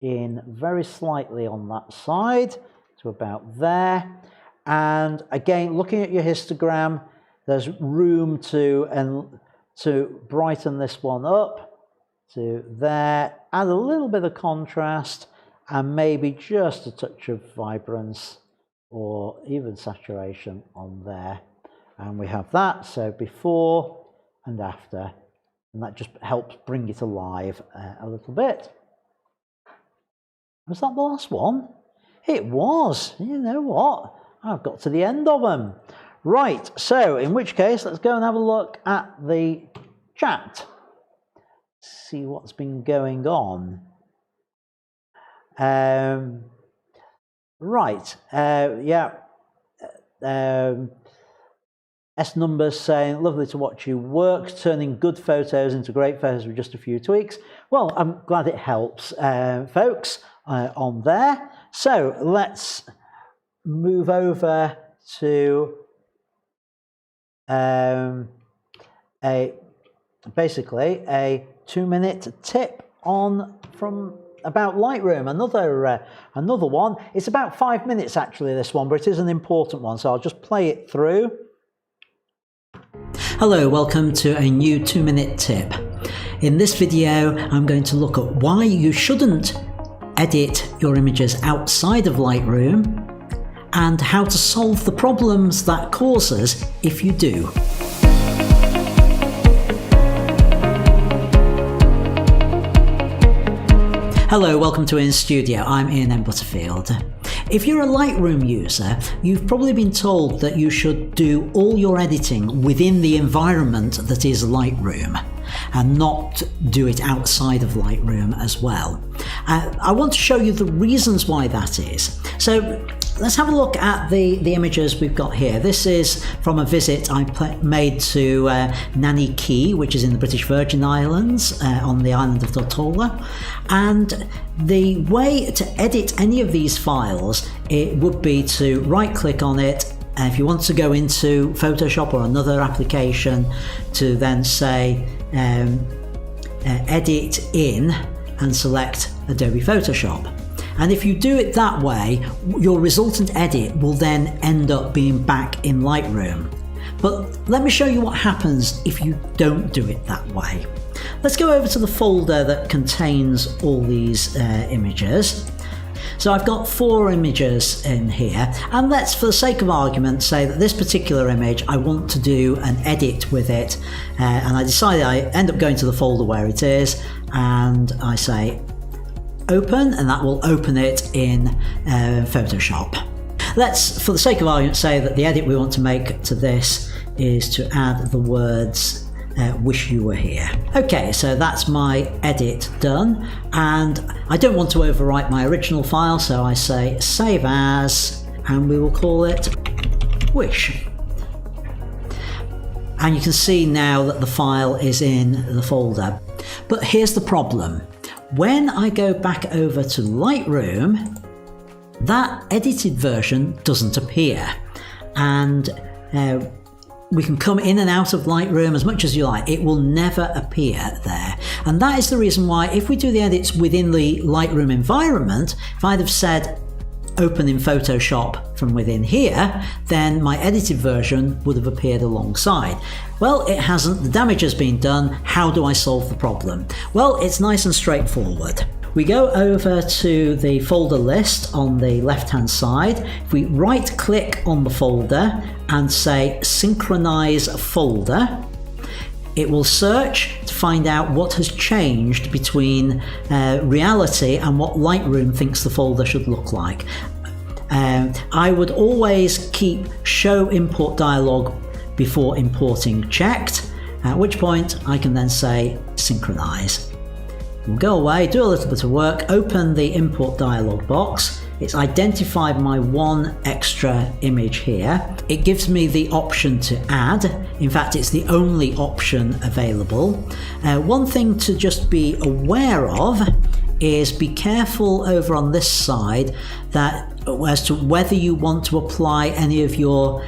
in very slightly on that side to about there. And again, looking at your histogram, there's room to brighten this one up to there, add a little bit of contrast, and maybe just a touch of vibrance or even saturation on there. And we have that, so before and after, and that just helps bring it alive a little bit. Was that the last one? It was. You know what? I've got to the end of them. Right, so in which case, let's go and have a look at the chat. See what's been going on. Right, yeah. S Numbers saying, lovely to watch you work, turning good photos into great photos with just a few tweaks. Well, I'm glad it helps, folks, on there. So let's move over to basically a 2-minute tip about Lightroom. Another one. It's about 5 minutes actually, this one, but it is an important one, so I'll just play it through. Hello, welcome to a new 2-minute tip. In this video, I'm going to look at why you shouldn't edit your images outside of Lightroom and how to solve the problems that causes if you do. Hello, welcome to In Studio. I'm Ian M. Butterfield. If you're a Lightroom user, you've probably been told that you should do all your editing within the environment that is Lightroom and not do it outside of Lightroom as well. I want to show you the reasons why that is. So let's have a look at the images we've got here. This is from a visit I made to Nanny Key, which is in the British Virgin Islands on the island of Tortola. And the way to edit any of these files, it would be to right click on it, And if you want to go into Photoshop or another application, to then say edit in and select Adobe Photoshop. And if you do it that way, your resultant edit will then end up being back in Lightroom. But let me show you what happens if you don't do it that way. Let's go over to the folder that contains all these images. So I've got 4 images in here, and let's, for the sake of argument, say that this particular image, I want to do an edit with it, and I decide I end up going to the folder where it is, and I say open, and that will open it in Photoshop. Let's, for the sake of argument, say that the edit we want to make to this is to add the words wish you were here. Okay, so that's my edit done, and I don't want to overwrite my original file, so I say save as, and we will call it wish. And you can see now that the file is in the folder. But here's the problem. When I go back over to Lightroom, that edited version doesn't appear, and we can come in and out of Lightroom as much as you like. It will never appear there. And that is the reason why, if we do the edits within the Lightroom environment, if I'd have said open in Photoshop from within here, then my edited version would have appeared alongside. Well, it hasn't. The damage has been done. How do I solve the problem? Well, it's nice and straightforward. We go over to the folder list on the left-hand side. If we right-click on the folder and say Synchronize Folder, it will search to find out what has changed between reality and what Lightroom thinks the folder should look like. I would always keep Show Import Dialog before importing checked, at which point I can then say Synchronize. We'll go away, do a little bit of work, open the import dialog box. It's identified my one extra image here. It gives me the option to add. In fact, it's the only option available. One thing to just be aware of is be careful over on this side that as to whether you want to apply any of your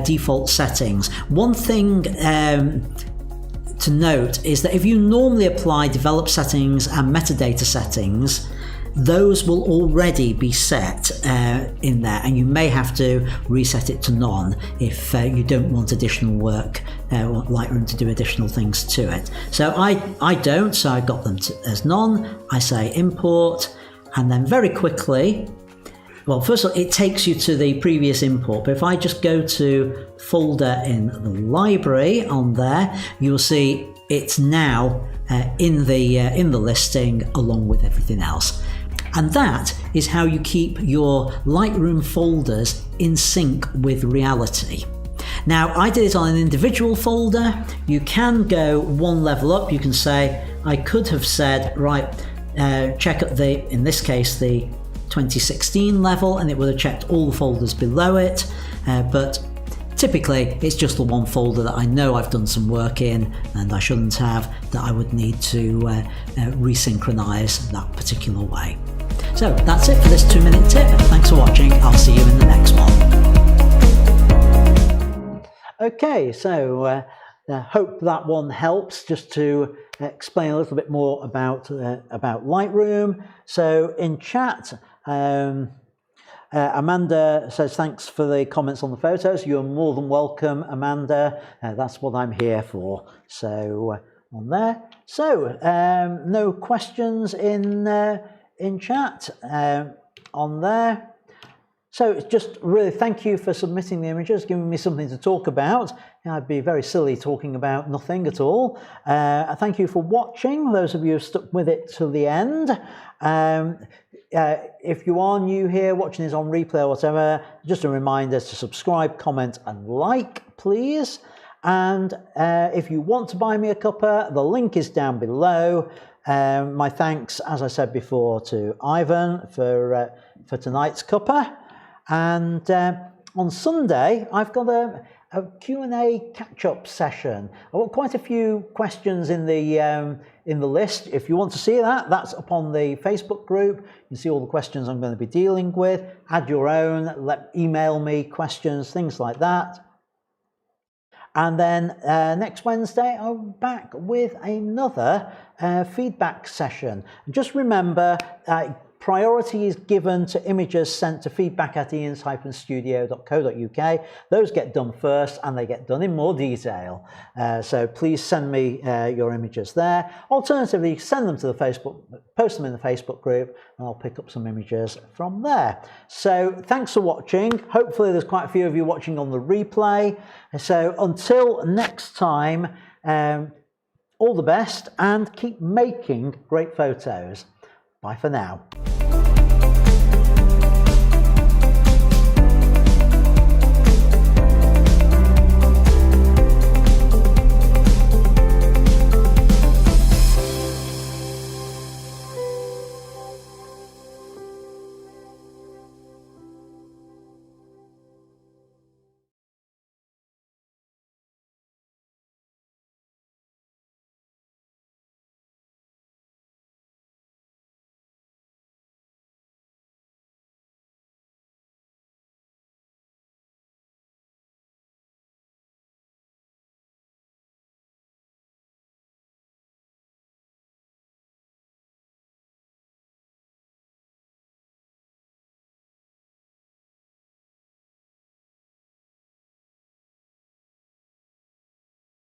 default settings. One thing to note is that if you normally apply develop settings and metadata settings, those will already be set in there, and you may have to reset it to none if you don't want additional work, want Lightroom to do additional things to it. So I don't, so I got them as none. I say import, and then very quickly, well, first of all, it takes you to the previous import, but if I just go to folder in the library on there, you'll see it's now in the listing along with everything else. And that is how you keep your Lightroom folders in sync with reality. Now, I did it on an individual folder. You can go one level up. You can say, I could have said, right, check at in this case, the 2016 level, and it would have checked all the folders below it, but typically it's just the one folder that I know I've done some work in and I shouldn't have, that I would need to resynchronize that particular way. So that's it for this 2-minute tip. Thanks for watching. I'll see you in the next one. Okay, so I hope that one helps, just to explain a little bit more about Lightroom. So in chat, Amanda says thanks for the comments on the photos. You're more than welcome, Amanda. That's what I'm here for. So on there. So no questions in chat on there. So it's just really thank you for submitting the images, giving me something to talk about. I'd be very silly talking about nothing at all. Thank you for watching, those of you who stuck with it till the end. If you are new here, watching this on replay or whatever, just a reminder to subscribe, comment and like, please. And if you want to buy me a cuppa, the link is down below. My thanks, as I said before, to Ivan for tonight's cuppa. And on Sunday, I've got a Q&A catch-up session. I've got quite a few questions in the list. If you want to see that, that's up on the Facebook group. You can see all the questions I'm going to be dealing with. Add your own, email me questions, things like that. And then next Wednesday, I'm back with another feedback session. Just remember, priority is given to images sent to feedback@ians-studio.co.uk. Those get done first and they get done in more detail. So please send me your images there. Alternatively, send them to the Facebook, post them in the Facebook group, and I'll pick up some images from there. So thanks for watching. Hopefully there's quite a few of you watching on the replay. So until next time, all the best and keep making great photos. Bye for now.